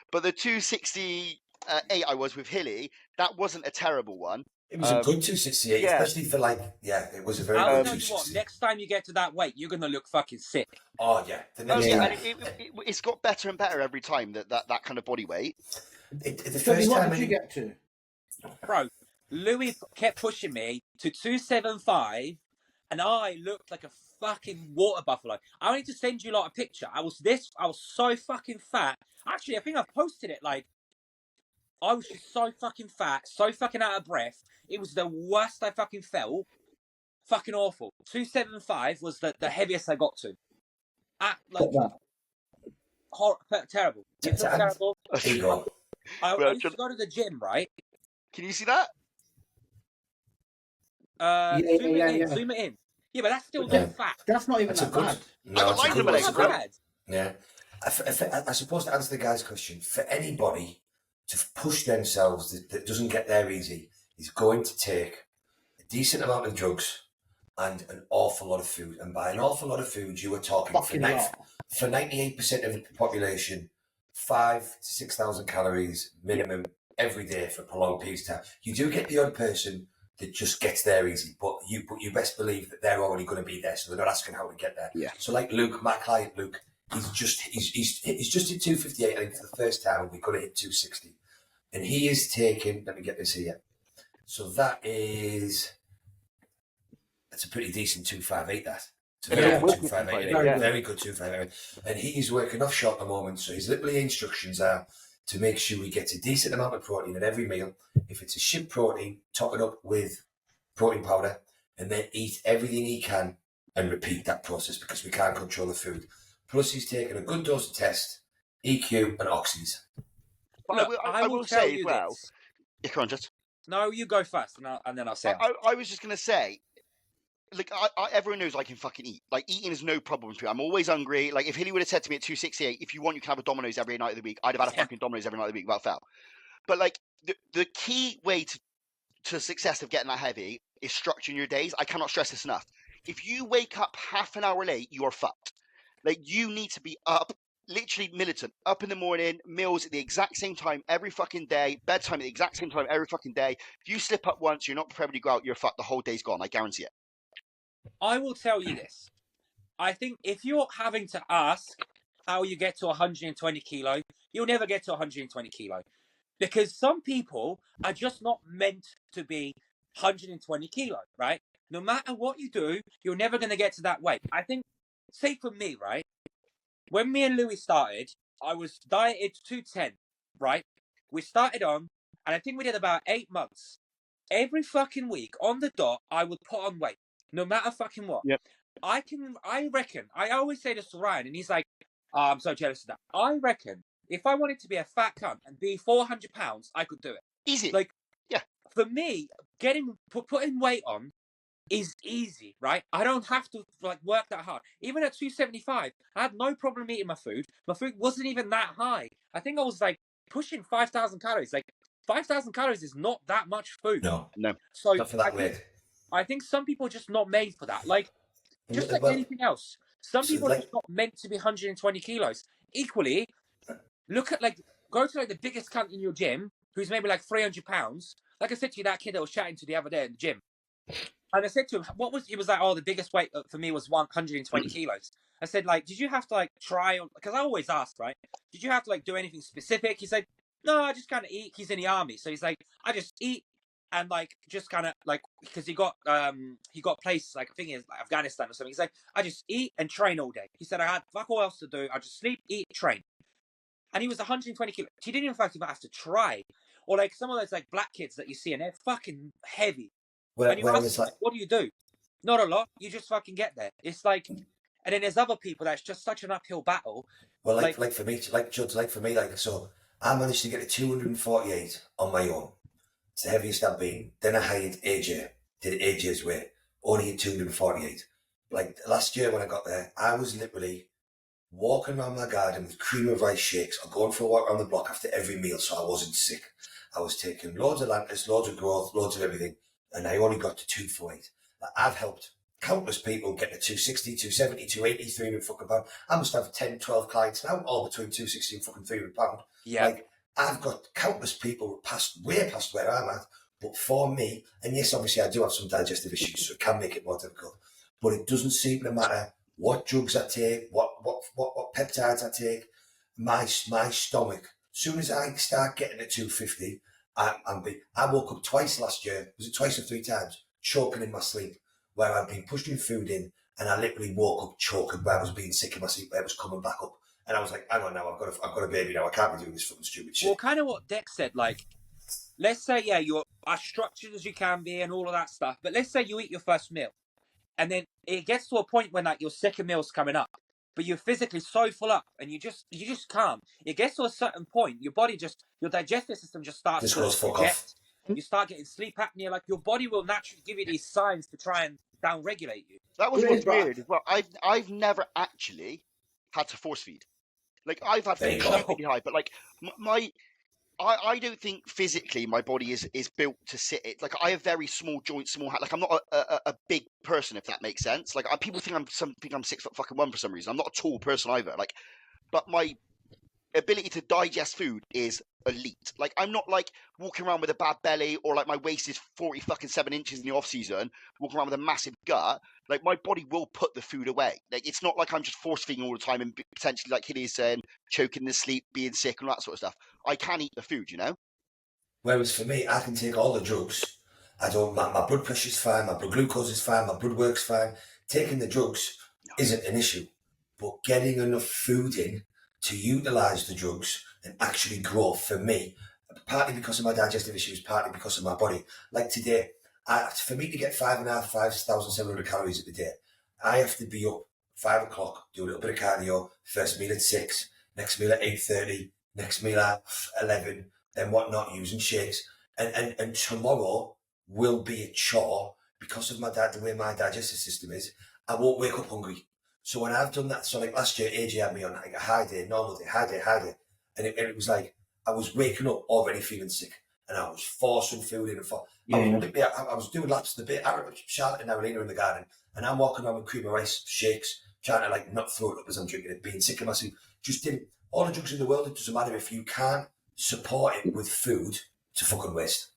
C: But the 268 I was with Hilly, that wasn't a terrible one.
B: It was a good 268, especially for like, it was a very good 268.
A: What, next time you get to that weight, you're going to look fucking sick.
B: Oh, yeah.
C: And it's got better and better every time, that kind of body weight.
B: The first
D: what
B: time
D: did you get to?
A: Bro, Louis kept pushing me to 275, and I looked like a fucking water buffalo. I need to send you like a picture. I was so fucking fat. Actually, I think I've posted it. Like, I was just so fucking fat, so fucking out of breath. It was the worst I fucking felt. Fucking awful. 275 was the heaviest I got to. Like, terrible. It felt terrible.
B: There you go.
A: I used to go to the gym, right?
C: Can you see that?
A: Zoom it in. Yeah, but that's still not fat.
D: That's not even that bad.
B: No, it's a good one.
C: It's
A: bad.
B: Yeah. I suppose to answer the guy's question, for anybody to push themselves that doesn't get there easy is going to take a decent amount of drugs and an awful lot of food. And by an awful lot of food, you were talking for 98% of the population, 5,000 to 6,000 calories minimum every day for prolonged periods of time. You do get the odd person that just gets there easy, but you best believe that they're already going to be there, so they're not asking how to get there.
C: Yeah.
B: So like Luke, my client Luke, he's just hit 258, I think, for the first time. We're going to hit 260, and he is taking. Let me get this here. So that's a pretty decent 258. It's a very good 258. Very good 258, and he's working off shot at the moment. So his literally instructions are to make sure he gets a decent amount of protein at every meal. If it's a shit protein, top it up with protein powder, and then eat everything he can and repeat that process because we can't control the food. Plus, he's taking a good dose of test, EQ, and oxys.
C: But
A: Look,
C: I will say as well.
A: this.
C: Yeah, come on, just.
A: No, you go first, and then I'll say.
C: I was just gonna say, like, everyone knows I can fucking eat. Like, eating is no problem for me. I'm always hungry. Like, if Hilly would have said to me at 268, if you want, you can have a Domino's every night of the week, I'd have had a fucking Domino's every night of the week without fail. But, like, the key way to success of getting that heavy is structuring your days. I cannot stress this enough. If you wake up half an hour late, you are fucked. Like, you need to be up, literally militant, up in the morning, meals at the exact same time every fucking day, bedtime at the exact same time every fucking day. If you slip up once, you're not prepared to go out, you're fucked. The whole day's gone. I guarantee it.
A: I will tell you this. I think if you're having to ask how you get to 120 kilo, you'll never get to 120 kilo. Because some people are just not meant to be 120 kilo, right? No matter what you do, you're never going to get to that weight. I think, say for me, right? When me and Louis started, I was dieted 210, right? We started on, and I think we did about 8 months. Every fucking week, on the dot, I would put on weight. No matter fucking what.
C: Yep.
A: I reckon, I always say this to Ryan, and he's like, oh, I'm so jealous of that. I reckon if I wanted to be a fat cunt and be 400 pounds, I could do it.
C: Easy.
A: Like,
C: yeah.
A: For me, putting weight on is easy, right? I don't have to like work that hard. Even at 275, I had no problem eating my food. My food wasn't even that high. I think I was like pushing 5,000 calories. Like 5,000 calories is not that much food.
B: No.
A: So
B: not for that weight.
A: I think some people are just not made for that. Like, just like anything else. Some people are just not meant to be 120 kilos. Equally, look at, like, go to, like, the biggest cunt in your gym, who's maybe, like, 300 pounds. Like I said to you, that kid I was chatting to the other day in the gym. And I said to him, he was like, oh, the biggest weight for me was 120 kilos. I said, like, did you have to, like, try, because I always ask, right? Did you have to, like, do anything specific? He said, no, I just kind of eat. He's in the army. So he's like, I just eat. And like, just kind of like, because he got placed, like I think it's like Afghanistan or something. He's like, I just eat and train all day. He said I had fuck all else to do. I just sleep, eat, train. And he was 120 kilos. He didn't in fact even have to try. Or like some of those like black kids that you see, and they're fucking heavy. And you ask them, like, what do you do? Not a lot. You just fucking get there. It's like, and then there's other people that's just such an uphill battle.
B: Well, like for me, like Judd's, like for me, like so, I managed to get to 248 on my own. It's the heaviest I've been. Then I hired AJ, did AJ's weight, only hit 248. Like last year when I got there, I was literally walking around my garden with cream of rice shakes or going for a walk around the block after every meal so I wasn't sick. I was taking loads of Lantus, loads of growth, loads of everything, and I only got to 248. Like, I've helped countless people get to 260, 270, 280, 300 fucking pound. I must have 10, 12 clients now, all between 260 and fucking 300 pound.
A: Yeah.
B: Like, I've got countless people way past where I'm at, but for me, and yes, obviously I do have some digestive issues, so it can make it more difficult, but it doesn't seem to matter what drugs I take, what peptides I take, my stomach, as soon as I start getting to 250, I woke up twice last year. Was it twice or 3 times? Choking in my sleep, where I'd been pushing food in, and I literally woke up choking, where I was being sick in my sleep, where it was coming back up, and I was like, "Hang on, now I've got a baby now. I can't be doing this fucking stupid shit."
A: Well, kind of what Dex said. Like, let's say you're as structured as you can be and all of that stuff. But let's say you eat your first meal, and then it gets to a point when like your second meal's coming up, but you're physically so full up, and you just can't. It gets to a certain point, your digestive system just starts
B: Just
A: to
B: goes fuck
A: reject.
B: off.
A: You start getting sleep apnea. Like your body will naturally give you these signs to try and down-regulate you.
C: That was
D: It
C: what's
D: is, but-
C: weird as well. I've never actually had to force feed. Like I've had
B: There you
C: food
B: go.
C: stupidly high, but like I don't think physically my body is built to sit it. Like I have very small joints, small like I'm not a big person, if that makes sense. Like people think I'm 6'1" for some reason. I'm not a tall person either. Like, but my ability to digest food is elite. Like I'm not like walking around with a bad belly, or like my waist is 47 inches in the off season, walking around with a massive gut. Like my body will put the food away. Like it's not like I'm just force feeding all the time and potentially, like Hilly's saying, choking in the sleep, being sick and all that sort of stuff. I can eat the food, you know.
B: Whereas for me, I can take all the drugs. I don't. My blood pressure's fine. My blood glucose is fine. My blood work's fine. Taking the drugs isn't an issue, but getting enough food in to utilise the drugs and actually grow, for me, partly because of my digestive issues, partly because of my body. Like today, for me to get 5,700 calories a day, I have to be up 5 o'clock, do a little bit of cardio, first meal at 6, next meal at 8:30, next meal at 11, then whatnot, using shakes. And tomorrow will be a chore because of the way my digestive system is. I won't wake up hungry. So when I've done that, so like last year, AJ had me on like a high day, normal day, high day. And it was like, I was waking up already feeling sick, and I was forcing food in. I was doing laps of the bit. Charlotte and Arlena in the garden, and I'm walking around with cream of rice, shakes, trying to like not throw it up as I'm drinking it, being sick of myself. Just didn't. All the drugs in the world, it doesn't matter if you can't support it with food, to fucking waste.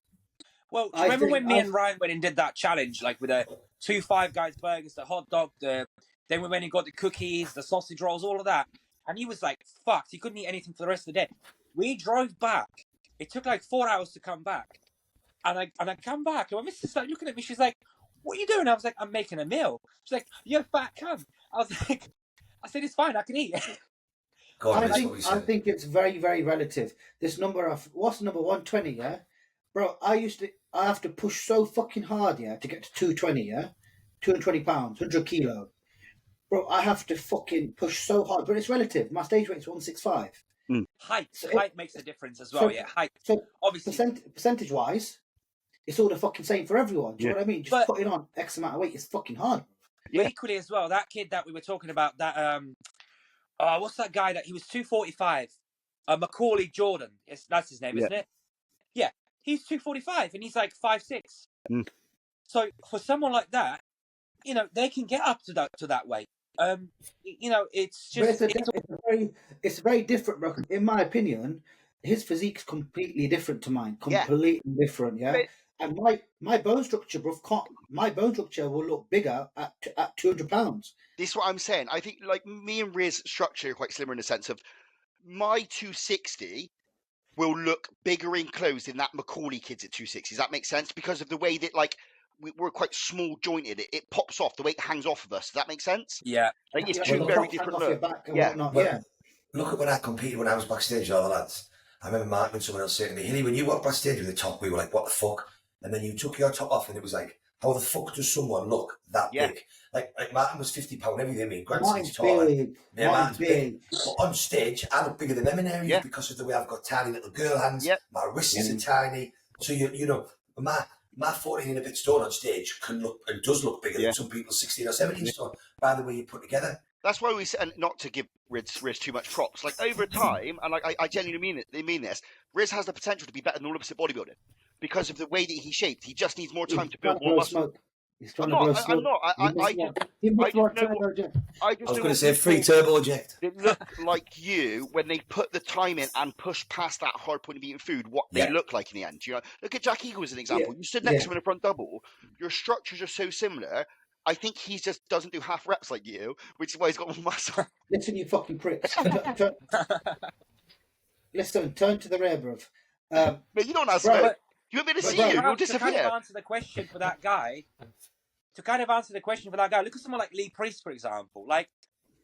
A: Well, do you remember when me and Ryan went and did that challenge, like with the 2 Five Guys burgers, the hot dog, then we went and got the cookies, the sausage rolls, all of that, and he was like fucked. He couldn't eat anything for the rest of the day. We drove back. It took like 4 hours to come back, and I come back, and my missus started looking at me. She's like, "What are you doing?" I was like, "I'm making a meal." She's like, "You're fat cunt." I said, "It's fine. I can eat."
D: I think it's very, very relative. This number of what's number 120, yeah, bro. I have to push so fucking hard, yeah, to get to 220, yeah, 220 pounds, 100 kilo, bro. I have to fucking push so hard, but it's relative. My stage weight's 165.
A: Height makes a difference as well. Height.
D: So
A: obviously,
D: percentage wise, it's all the fucking same for everyone. Do you know what I mean? Just putting on X amount of weight is fucking hard.
A: But equally as well, that kid that we were talking about, that what's that guy that he was 245? Macaulay Jordan. That's his name, isn't it? Yeah, he's 245 and he's like 5'6". So for someone like that, you know, they can get up to that weight. You know, it's just
D: it's very different, bro. In my opinion, his physique's completely different to mine. Completely different, yeah. And my bone structure, bro, my bone structure will look bigger at 200 pounds.
C: This is what I'm saying. I think like me and Riz structure are quite similar in the sense of my 260 will look bigger in clothes than that Macaulay kid's at 260. Does that make sense? Because of the way that like we're quite small jointed. It pops off. The weight hangs off of us. Does that make sense?
A: Yeah.
C: Like it's two very different looks.
B: Look at when I competed when I was backstage with all the lads. I remember Mark and someone else saying to me, "Hilly, when you walked backstage with the top, we were like, what the fuck?" And then you took your top off and it was like, how the fuck does someone look that big? Like Martin was 50 pound everything. I mean, Grandson's taller. Martin's big. But on stage, I look bigger than them in areas because of the way I've got tiny little girl hands. My wrists are tiny. So you know, my 14 and a bit stone on stage does look bigger than some people's 16 or 17 stone by the way you put together.
C: That's why we and not to give Riz too much props. Like over time, and like I genuinely mean this. Riz has the potential to be better than all of us at bodybuilding because of the way that he's shaped. He just needs more time to build more muscle. I'm not. I was
B: going to say free turbo eject.
C: It looked like you when they put the time in and pushed past that hard point of eating food. What they look like in the end. You know, look at Jack Eagle as an example. You stood next to him in a front double. Your structures are so similar. I think he just doesn't do half reps like you, which is why he's got more muscle.
D: Listen, you fucking pricks. Listen, turn to the rear, bruv.
C: Man, you don't answer,
D: Bro,
C: mate.
A: but
C: You want me to
D: but
C: see
D: bro,
C: you? You'll
A: to kind
C: disappear.
A: of answer the question for that guy, look at someone like Lee Priest, for example. Like,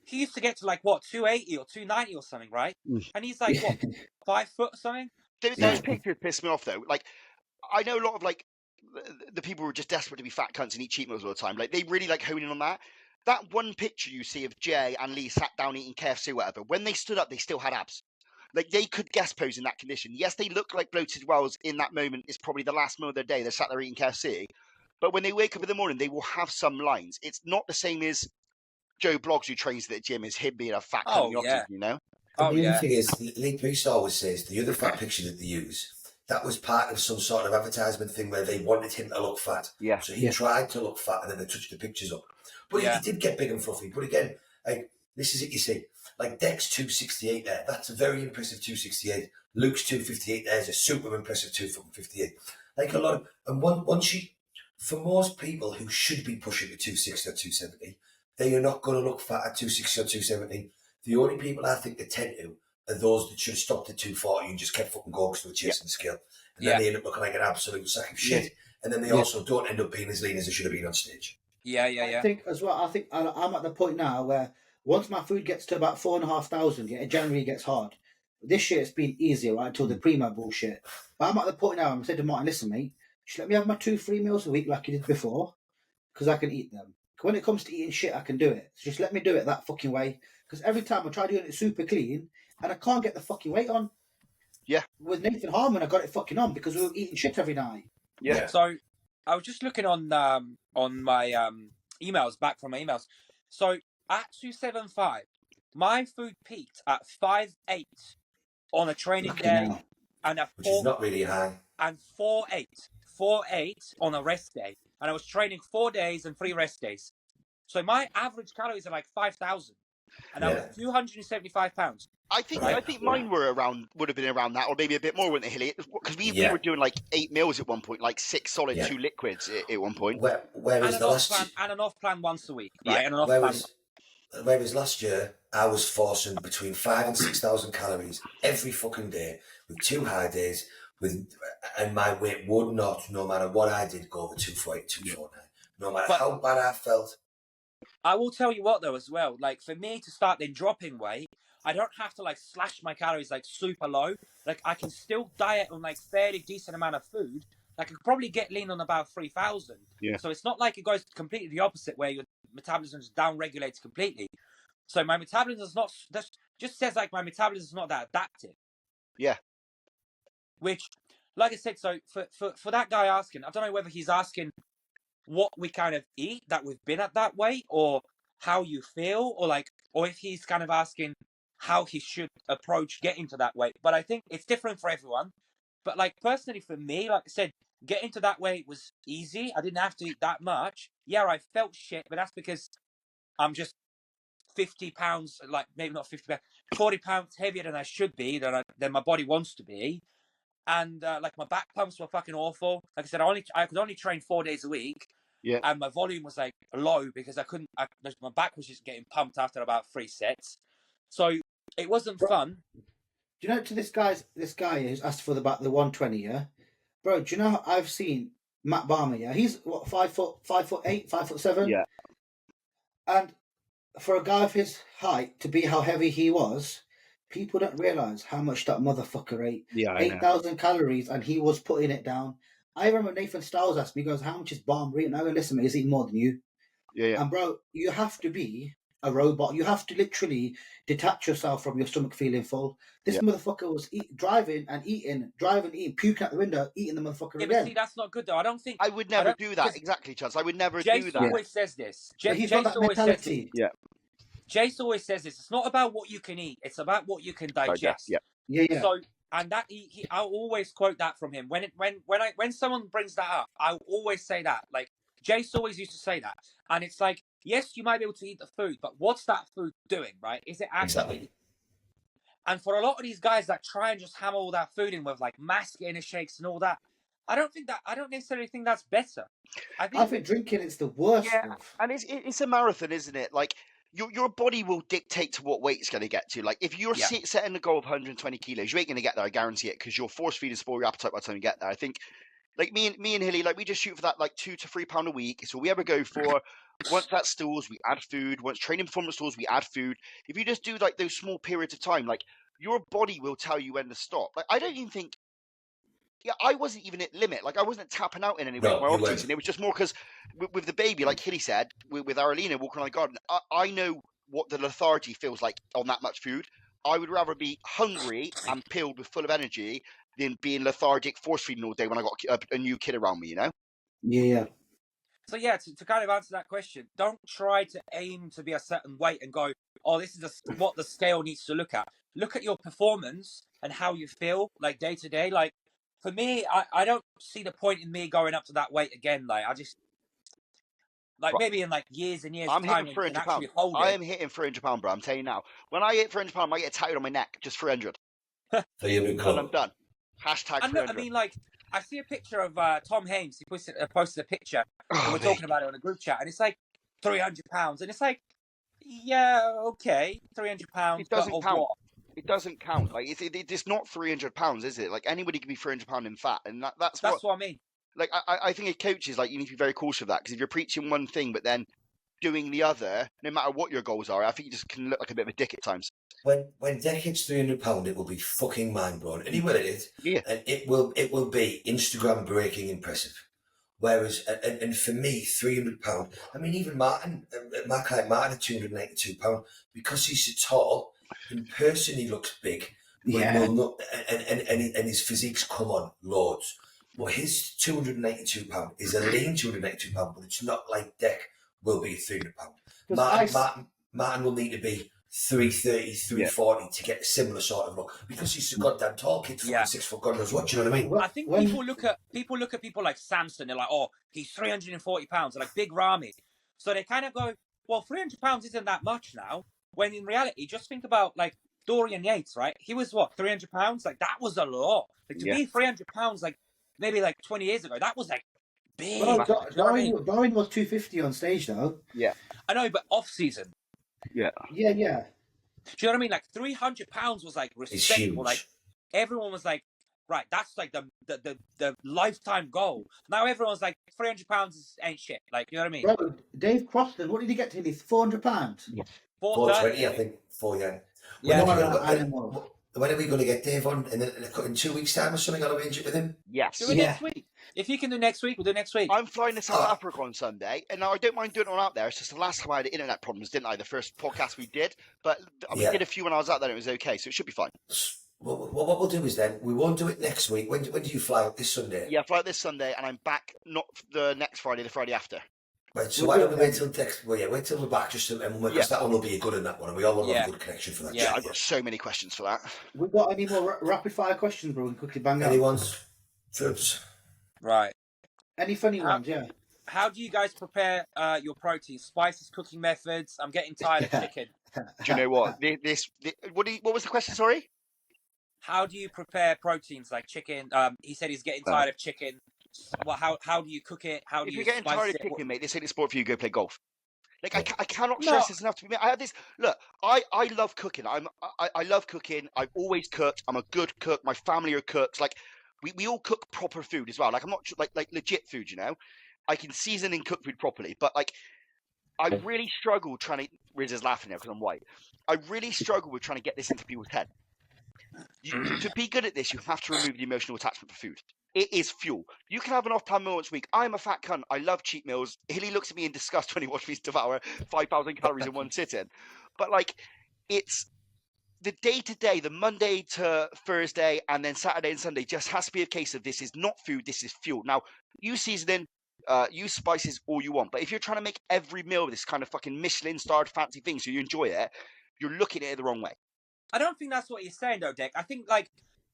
A: he used to get to like what 280 or 290 or something, right? And he's like what 5 foot or something.
C: Those pictures piss me off though. Like, I know a lot of like the people who are just desperate to be fat cunts and eat cheat meals all the time. Like, they really like hone in on that. That one picture you see of Jay and Lee sat down eating KFC or whatever, when they stood up, they still had abs. Like, they could guest pose in that condition. Yes, they look like bloated whales in that moment. It's probably the last meal of their day. They're sat there eating KFC. But when they wake up in the morning, they will have some lines. It's not the same as Joe Bloggs, who trains at the gym, as him being a fat cunt in the off-season, you know?
A: Oh
B: the
A: yeah.
B: other thing is, Lee Priest always says the other fat picture that they use, that was part of some sort of advertisement thing where they wanted him to look fat.
C: Yeah.
B: So he tried to look fat and then they touched the pictures up. But he did get big and fluffy. But again, like, this is it, you see. Like, Deck's 268 there, that's a very impressive 268. Luke's 258 there is a super impressive 258. Like, a lot of, and once you, for most people who should be pushing to 260 or 270, they are not going to look fat at 260 or 270. The only people I think that tend to are those that should have stopped at 240 and just kept fucking going because they were chasing the scale. And then they end up looking like an absolute sack of shit. And then they also don't end up being as lean as they should have been on stage.
D: I think as well, I'm at the point now where once my food gets to about 4,500, it generally gets hard. This year it's been easier, right, until the primo bullshit. But I'm at the point now, I'm saying to Martin, listen, mate, just let me have my 2-3 meals a week like you did before, because I can eat them. When it comes to eating shit, I can do it. So just let me do it that fucking way. Because every time I try doing it super clean, and I can't get the fucking weight on.
C: Yeah.
D: With Nathan Harmon, I got it fucking on because we were eating shit every night.
C: Yeah.
A: So I was just looking on my emails, back from my emails. So at 275, my food peaked at 5'8" on a training day, and
B: which is not really high.
A: And 4'8" on a rest day, and I was training 4 days and 3 rest days. So my average calories are like 5,000, and I was 275 pounds.
C: I think mine would have been around that, or maybe a bit more, wouldn't it, Hilly? Because we were doing like 8 meals at one point, like 6 solid, 2 liquids at one point.
B: Whereas the last
A: and an off plan once a week, right? And an off plan.
B: Whereas last year I was forcing between 5,000 and 6,000 calories every fucking day with 2 hard days, and my weight would not, no matter what I did, go over 248, 249. No matter how bad I felt.
A: I will tell you what though as well, like for me to start then dropping weight, I don't have to like slash my calories like super low. Like I can still diet on like fairly decent amount of food. Like I could probably get lean on about 3,000.
C: Yeah.
A: So it's not like it goes completely the opposite where your metabolism is down regulated completely. So my metabolism is not, just says like my metabolism is not that adaptive.
C: Yeah.
A: Which, like I said, so for that guy asking, I don't know whether he's asking what we kind of eat that we've been at that weight, or how you feel, or if he's kind of asking how he should approach getting to that weight. But I think it's different for everyone. But like personally for me, like I said, getting to that weight was easy. I didn't have to eat that much. Yeah, I felt shit, but that's because I'm just 50 pounds, like maybe not 50 pounds, 40 pounds heavier than I should be, than my body wants to be. And like my back pumps were fucking awful. Like I said, I could only train 4 days a week.
C: Yeah.
A: And my volume was like low because my back was just getting pumped after about 3 sets. So it wasn't fun.
D: Do you know, to this guy who's asked for about the 120, yeah? Bro, do you know how I've seen Matt Barmer, yeah? He's what, 5'8", 5'7"?
C: Yeah.
D: And for a guy of his height to be how heavy he was, people don't realise how much that motherfucker ate.
C: Yeah,
D: 8,000 calories, and he was putting it down. I remember Nathan Styles asked me, he goes, how much is Barmer eating? I go, listen, mate, he's eating more than you.
C: Yeah.
D: And bro, you have to be a robot. You have to literally detach yourself from your stomach feeling full. This motherfucker was driving, puking out the window, eating the motherfucker again.
A: But see, that's not good though. I would never
C: do that. Exactly, Chance. I would never
A: Jace
C: do that.
A: always says this.
D: He's got that mentality.
A: Jace always says this. It's not about what you can eat. It's about what you can digest.
D: Yeah.
A: So, and that I'll always quote that from him. When someone brings that up, I'll always say that. Like Jace always used to say that. And it's like, yes, you might be able to eat the food, but what's that food doing, right? Is it actually?
B: Exactly.
A: And for a lot of these guys that try and just hammer all that food in with like mass gainer shakes and all that, I don't necessarily think that's better. I think
D: drinking is the worst.
C: Yeah, and it's a marathon, isn't it? Like, your body will dictate to what weight it's going to get to. Like if you're setting the goal of 120 kilos, you ain't going to get there. I guarantee it, because you're force feeding spoil your appetite by the time you get there. I think, like me and Hilly, like we just shoot for that like £2 to £3 a week. It's all we ever go for. Once that stalls, we add food. Once training performance stalls, we add food. If you just do like those small periods of time, like your body will tell you when to stop. Like I don't even think. Yeah, I wasn't even at limit. Like I wasn't tapping out in any way with my off season. It was just more because with the baby, like Hilly said, with Aralina walking around the garden, I know what the lethargy feels like on that much food. I would rather be hungry and pilled with full of energy than being lethargic, force feeding all day when I got a new kid around me. You know?
D: Yeah.
A: So yeah, to kind of answer that question, don't try to aim to be a certain weight and go, oh, this is what the scale needs to look at. Look at your performance and how you feel, like day to day. Like for me, I don't see the point in me going up to that weight again. Like I just, like maybe in like years and years
C: I'm
A: time
C: hitting
A: and
C: £300.
A: actually hold it.
C: I am hitting £300, bro. I'm telling you now. When I hit £300, I might get a tattooed on my neck, just 300.
B: So you've been
C: And I'm done. Hashtag
A: And
C: 300.
A: look, I mean, like, I see a picture of Tom Hames. He posted a picture, and we're
C: mate.
A: talking about it on a group chat, and it's like £300, and it's like, yeah, okay, £300.
C: It doesn't
A: but
C: count.
A: What?
C: It doesn't count. Like it's not £300, is it? Like anybody can be £300 in fat, and that's
A: what I mean.
C: Like I think as coaches, like you need to be very cautious of that, because if you're preaching one thing but then doing the other, no matter what your goals are, I think you just can look like a bit of a dick at times.
B: When Dec hits £300, it will be fucking mind blowing, and he will it,
C: Yeah.
B: and it will be Instagram breaking impressive. Whereas, and for me, £300. I mean, even Martin, my client Martin at £282, because he's so tall. In person, he looks big.
D: Yeah.
B: And his physique's come on loads. But his £282 is a lean £282, but it's not like Dec will be £300. Martin will need to be 330, 340 to get a similar sort of look, because he's a goddamn tall kid, 6 foot, God knows what. You know what I mean?
A: I think people look at people like Samson. They're like, oh, he's 340 pounds, like Big Ramy. So they kind of go, well, 300 pounds isn't that much now. When in reality, just think about like Dorian Yates, right? He was what, 300 pounds? Like that was a lot. Like to be 300 pounds, like maybe like 20 years ago, that was like big.
D: Well, Dorian was 250 on stage though.
C: Yeah,
A: I know, but off season.
D: Yeah.
A: Do you know what I mean? Like 300 pounds was like respectable. Like everyone was like, right, that's like the lifetime goal. Now everyone's like, 300 pounds ain't shit. Like, you know what I mean?
D: Bro, Dave Croston, what did he get to? He's £400.
B: 420, I think. 4 yen.
A: Yeah.
B: When are we going to get Dave on? In 2 weeks' time or something? I'll arrange it with him.
C: Yes.
A: Do it next week. If you can do next week, we'll do next week.
C: I'm flying to South Africa on Sunday, and now I don't mind doing it on out there. It's just the last time I had internet problems, didn't I? The first podcast we did, but we did a few when I was out there, and it was okay, so it should be fine.
B: Well, what we'll do is then, we won't do it next week. When do you fly out this Sunday?
C: Yeah, I fly out this Sunday, and I'm back not the next Friday, the Friday after.
B: Right, so why don't we wait till next? Well, wait till we're back, just because that one will be a good in that one, and we all want to have a good connection for that.
C: Yeah, I've got so many questions for that.
D: We've got any more rapid fire questions, bro? We can quickly bang out.
B: Anyone's? Trips.
A: Right.
D: Any funny ones? Yeah.
A: How do you guys prepare your protein? Spices, cooking methods? I'm getting tired of chicken.
C: Do you know what? What was the question? Sorry.
A: How do you prepare proteins like chicken? He said he's getting tired of chicken. Well, how do you cook it? How do
C: if
A: you?
C: If you're getting tired of chicken, mate, this ain't a sport for you. Go play golf. Like I cannot stress this enough to me. I have this. Look, I love cooking. I love cooking. I've always cooked. I'm a good cook. My family are cooks. Like we all cook proper food as well. Like I'm not like legit food. You know, I can season and cook food properly. But like I really struggle trying to. Riz is laughing now because I'm white. I really struggle with trying to get this into people's head. To be good at this, you have to remove the emotional attachment for food. It is fuel. You can have an off-plan meal once a week. I'm a fat cunt. I love cheat meals. Hilly looks at me in disgust when he watches me devour 5,000 calories in one sitting. But like, it's the day-to-day, the Monday to Thursday, and then Saturday and Sunday just has to be a case of this is not food, this is fuel. Now, use seasoning, use spices all you want. But if you're trying to make every meal this kind of fucking Michelin-starred fancy thing so you enjoy it, you're looking at it the wrong way.
A: I don't think that's what you're saying, though, Dick. I think, like,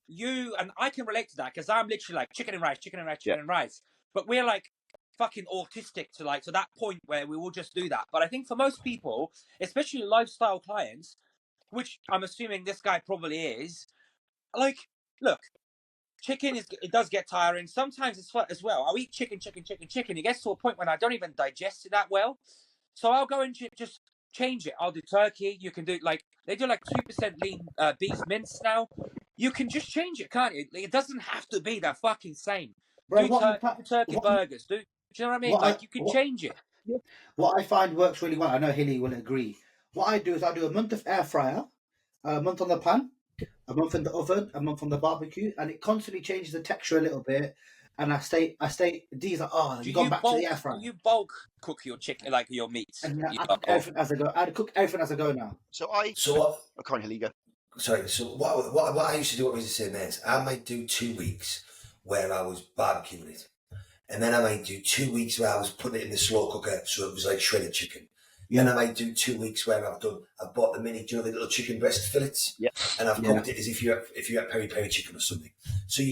A: you and I can relate to that because I'm literally like chicken and rice. But we're like fucking autistic to that point where we will just do that. But I think for most people, especially lifestyle clients, which I'm assuming this guy probably is, like, look, chicken it does get tiring. Sometimes it's fun as well. I'll eat chicken. It gets to a point when I don't even digest it that well. So I'll go and just change it. I'll do turkey. You can do like they do like 2% lean beef mince now. You can just change it, can't you? It doesn't have to be that fucking same.
D: Bro,
A: Do turkey burgers. Do you know what I mean? Like you can change it.
D: What I find works really well, I know Hilly will agree. What I do is I do a month of air fryer, a month on the pan, a month in the oven, a month on the barbecue, and it constantly changes the texture a little bit. And I stay. These are you've gone back to the air fryer.
A: Do you bulk cook your chicken, like your meats?
D: And I cook everything as I go. I cook everything as I go now.
C: So I can't hear you go.
B: Sorry. So what I used to do, what was the same is I might do 2 weeks where I was barbecuing it. And then I might do 2 weeks where I was putting it in the slow cooker, so it was like shredded chicken. Then I might do 2 weeks where I've bought the mini, the little chicken breast fillets, and I've cooked it as if you had peri peri chicken or something. So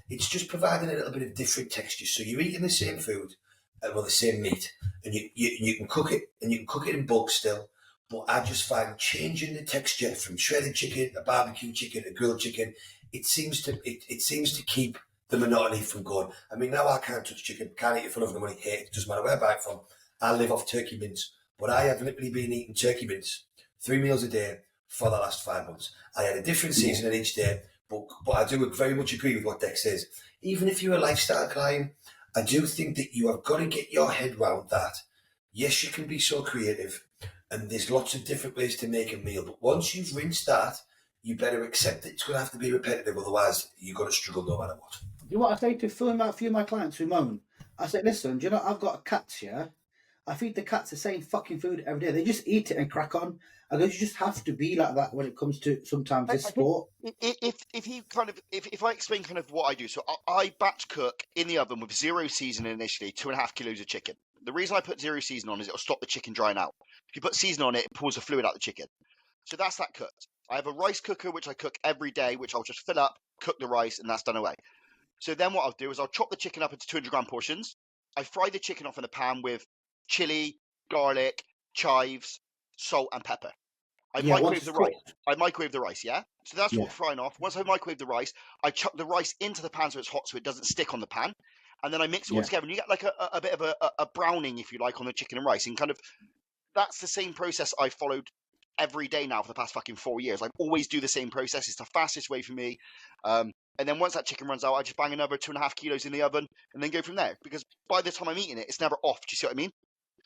B: it's just providing a little bit of different texture. So you're eating the same food, the same meat, and you can cook it, and you can cook it in bulk still. But I just find changing the texture from shredded chicken, a barbecue chicken, a grilled chicken, it seems to keep the monotony from going. I mean, now I can't touch chicken, can't eat it for love of the money, hate it, doesn't matter where I buy it from. I live off turkey mince, but I have literally been eating turkey mince 3 meals a day for the last 5 months. I had a different season in each day, but I do very much agree with what Dex says. Even if you're a lifestyle client, I do think that you have got to get your head round that. Yes, you can be so creative, and there's lots of different ways to make a meal, but once you've rinsed that, you better accept it. It's going to have to be repetitive, otherwise you're going to struggle no matter what.
D: You know what I say to a few of my clients who moan? I say, listen, do you know I've got cats here? I feed the cats the same fucking food every day. They just eat it and crack on. I go, you just have to be like that when it comes to sometimes this sport.
C: If I explain kind of what I do, so I batch cook in the oven with 0 seasoning initially, 2.5 kilos of chicken. The reason I put 0 season on is it'll stop the chicken drying out. If you put season on it, it pulls the fluid out of the chicken. So that's that cooked. I have a rice cooker which I cook every day, which I'll just fill up, cook the rice, and that's done away. So then what I'll do is I'll chop the chicken up into 200 gram portions. I fry the chicken off in a pan with chili, garlic, chives, salt, and pepper. I microwave the rice, yeah? So that's what we're frying off. Once I microwave the rice, I chuck the rice into the pan so it's hot so it doesn't stick on the pan. And then I mix it all together. And you get like a bit of a browning, if you like, on the chicken and rice. And kind of that's the same process I followed every day now for the past fucking 4 years. I always do the same process. It's the fastest way for me. And then once that chicken runs out, I just bang another 2.5 kilos in the oven and then go from there. Because by the time I'm eating it, it's never off. Do you see what I mean?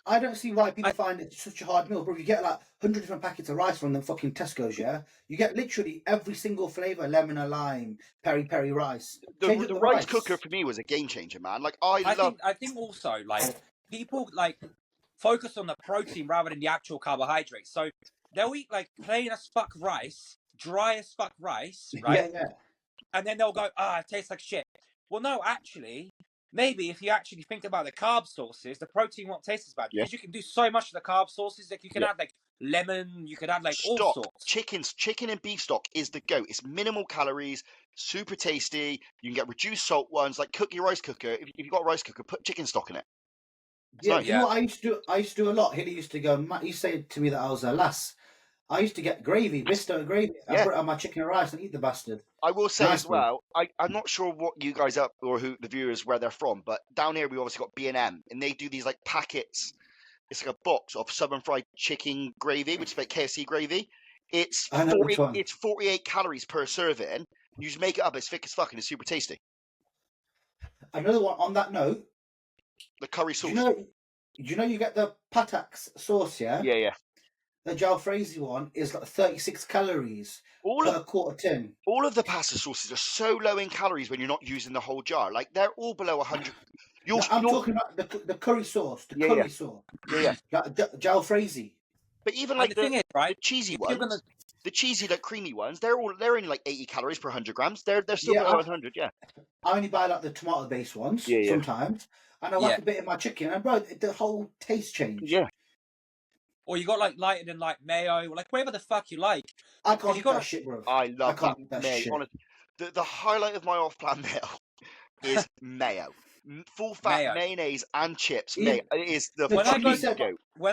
D: I don't see why people find it such a hard meal, bro. You get like 100 different packets of rice from them fucking Tesco's, yeah? You get literally every single flavour, lemon and lime, peri-peri rice.
C: The rice cooker for me was a game changer, man. Like, I
A: think also, like, people, like, focus on the protein rather than the actual carbohydrates. So they'll eat, like, plain as fuck rice, dry as fuck rice, right?
D: Yeah.
A: And then they'll go, it tastes like shit. Well, no, actually, maybe if you actually think about the carb sources, the protein won't taste as bad because you can do so much of the carb sources. Like you can add like lemon, you could add like all sorts.
C: Chicken and beef stock is the go. It's minimal calories, super tasty. You can get reduced salt ones. Like cook your rice cooker. If you've got a rice cooker, put chicken stock in it.
D: You know what I used to do a lot. Hilly used to go. He said to me that I was a lass. I used to get gravy, Bisto gravy. I put it on my chicken and rice and eat the bastard.
C: I will say as well, I'm not sure what you guys up or who the viewers where they're from, but down here we obviously got B&M, and they do these like packets. It's like a box of southern fried chicken gravy, which is like KFC gravy. It's 48 calories per serving. You just make it up. It's thick as fuck and it's super tasty.
D: Another one on that note.
C: The curry sauce.
D: Do you know you get the Patax sauce, yeah?
C: Yeah.
D: The jalfrezi one is like 36 calories per quarter tin.
C: All of the pasta sauces are so low in calories when you're not using the whole jar. Like they're all below 100.
D: I'm talking about the curry sauce. Curry sauce.
C: Yeah.
D: Like jalfrezi.
C: But even like
A: the thing is, right,
C: the cheesy ones, the cheesy like creamy ones, they're only like 80 calories per 100 grams. They're still below 100. Yeah.
D: I only buy like the tomato based ones sometimes, and I whack a bit in my chicken, and bro, the whole taste change.
C: Yeah.
A: Or you got like lighter than like mayo, or like whatever the fuck you like.
D: I can't eat that shit, bro.
C: I love that shit. Honestly, the highlight of my off-plan meal is mayo. Full fat mayonnaise and chips. Mate, it is the
A: when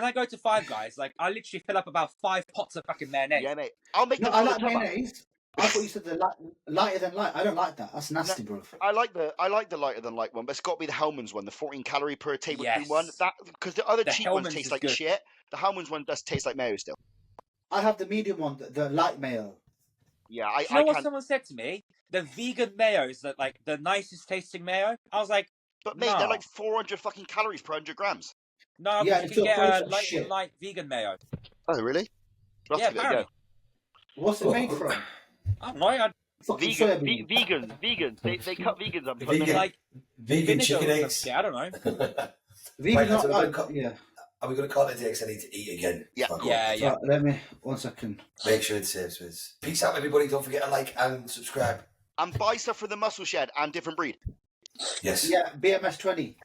A: I go to Five Guys, like I literally fill up about 5 pots of fucking mayonnaise.
C: Yeah, mate. I'll make
D: I like mayonnaise. I thought you said the lighter than light. I don't like that. That's nasty, bro.
C: I like the lighter than light one, but it's got to be the Hellman's one, the 14 calorie per tablespoon
A: Yes.
C: one. That because the other
A: The
C: cheap ones
A: Hellmann's
C: taste
A: is
C: like
A: good.
C: shit. The Hellman's one does taste like mayo still.
D: I have the medium one, the light mayo.
C: Yeah,
A: Do you know
C: I
A: what
C: can't.
A: someone said to me? The vegan mayo is like the nicest tasting mayo. I was like,
C: But mate,
A: nah.
C: they're like 400 fucking calories per 100 grams.
A: no,
D: Yeah,
A: because
D: it's
A: you can
D: still
A: get a
D: processed
A: light
D: shit.
A: and light vegan mayo.
C: Oh really? We'll
A: Yeah,
C: have to give it a go.
A: apparently.
D: What's it made from?
A: I don't know. I
D: Fucking
C: Vegan,
D: soybean.
C: vegans. They cut vegans up.
B: Vegan.
A: like
B: Vegan
A: vinegar
B: chicken
A: or
B: eggs.
A: something. I don't know.
D: Vegan,
B: Right,
D: not
B: so we're
D: like,
B: gonna
D: yeah.
B: Are we going to call it a day because I need to eat again?
C: Yeah.
B: Fuck off.
A: Yeah.
D: Right, let me 1 second.
B: Make sure it saves us. Peace out, everybody. Don't forget to like and subscribe.
C: And buy stuff for the Muscle Shed and Different Breed.
B: Yes.
D: Yeah, BMS 20.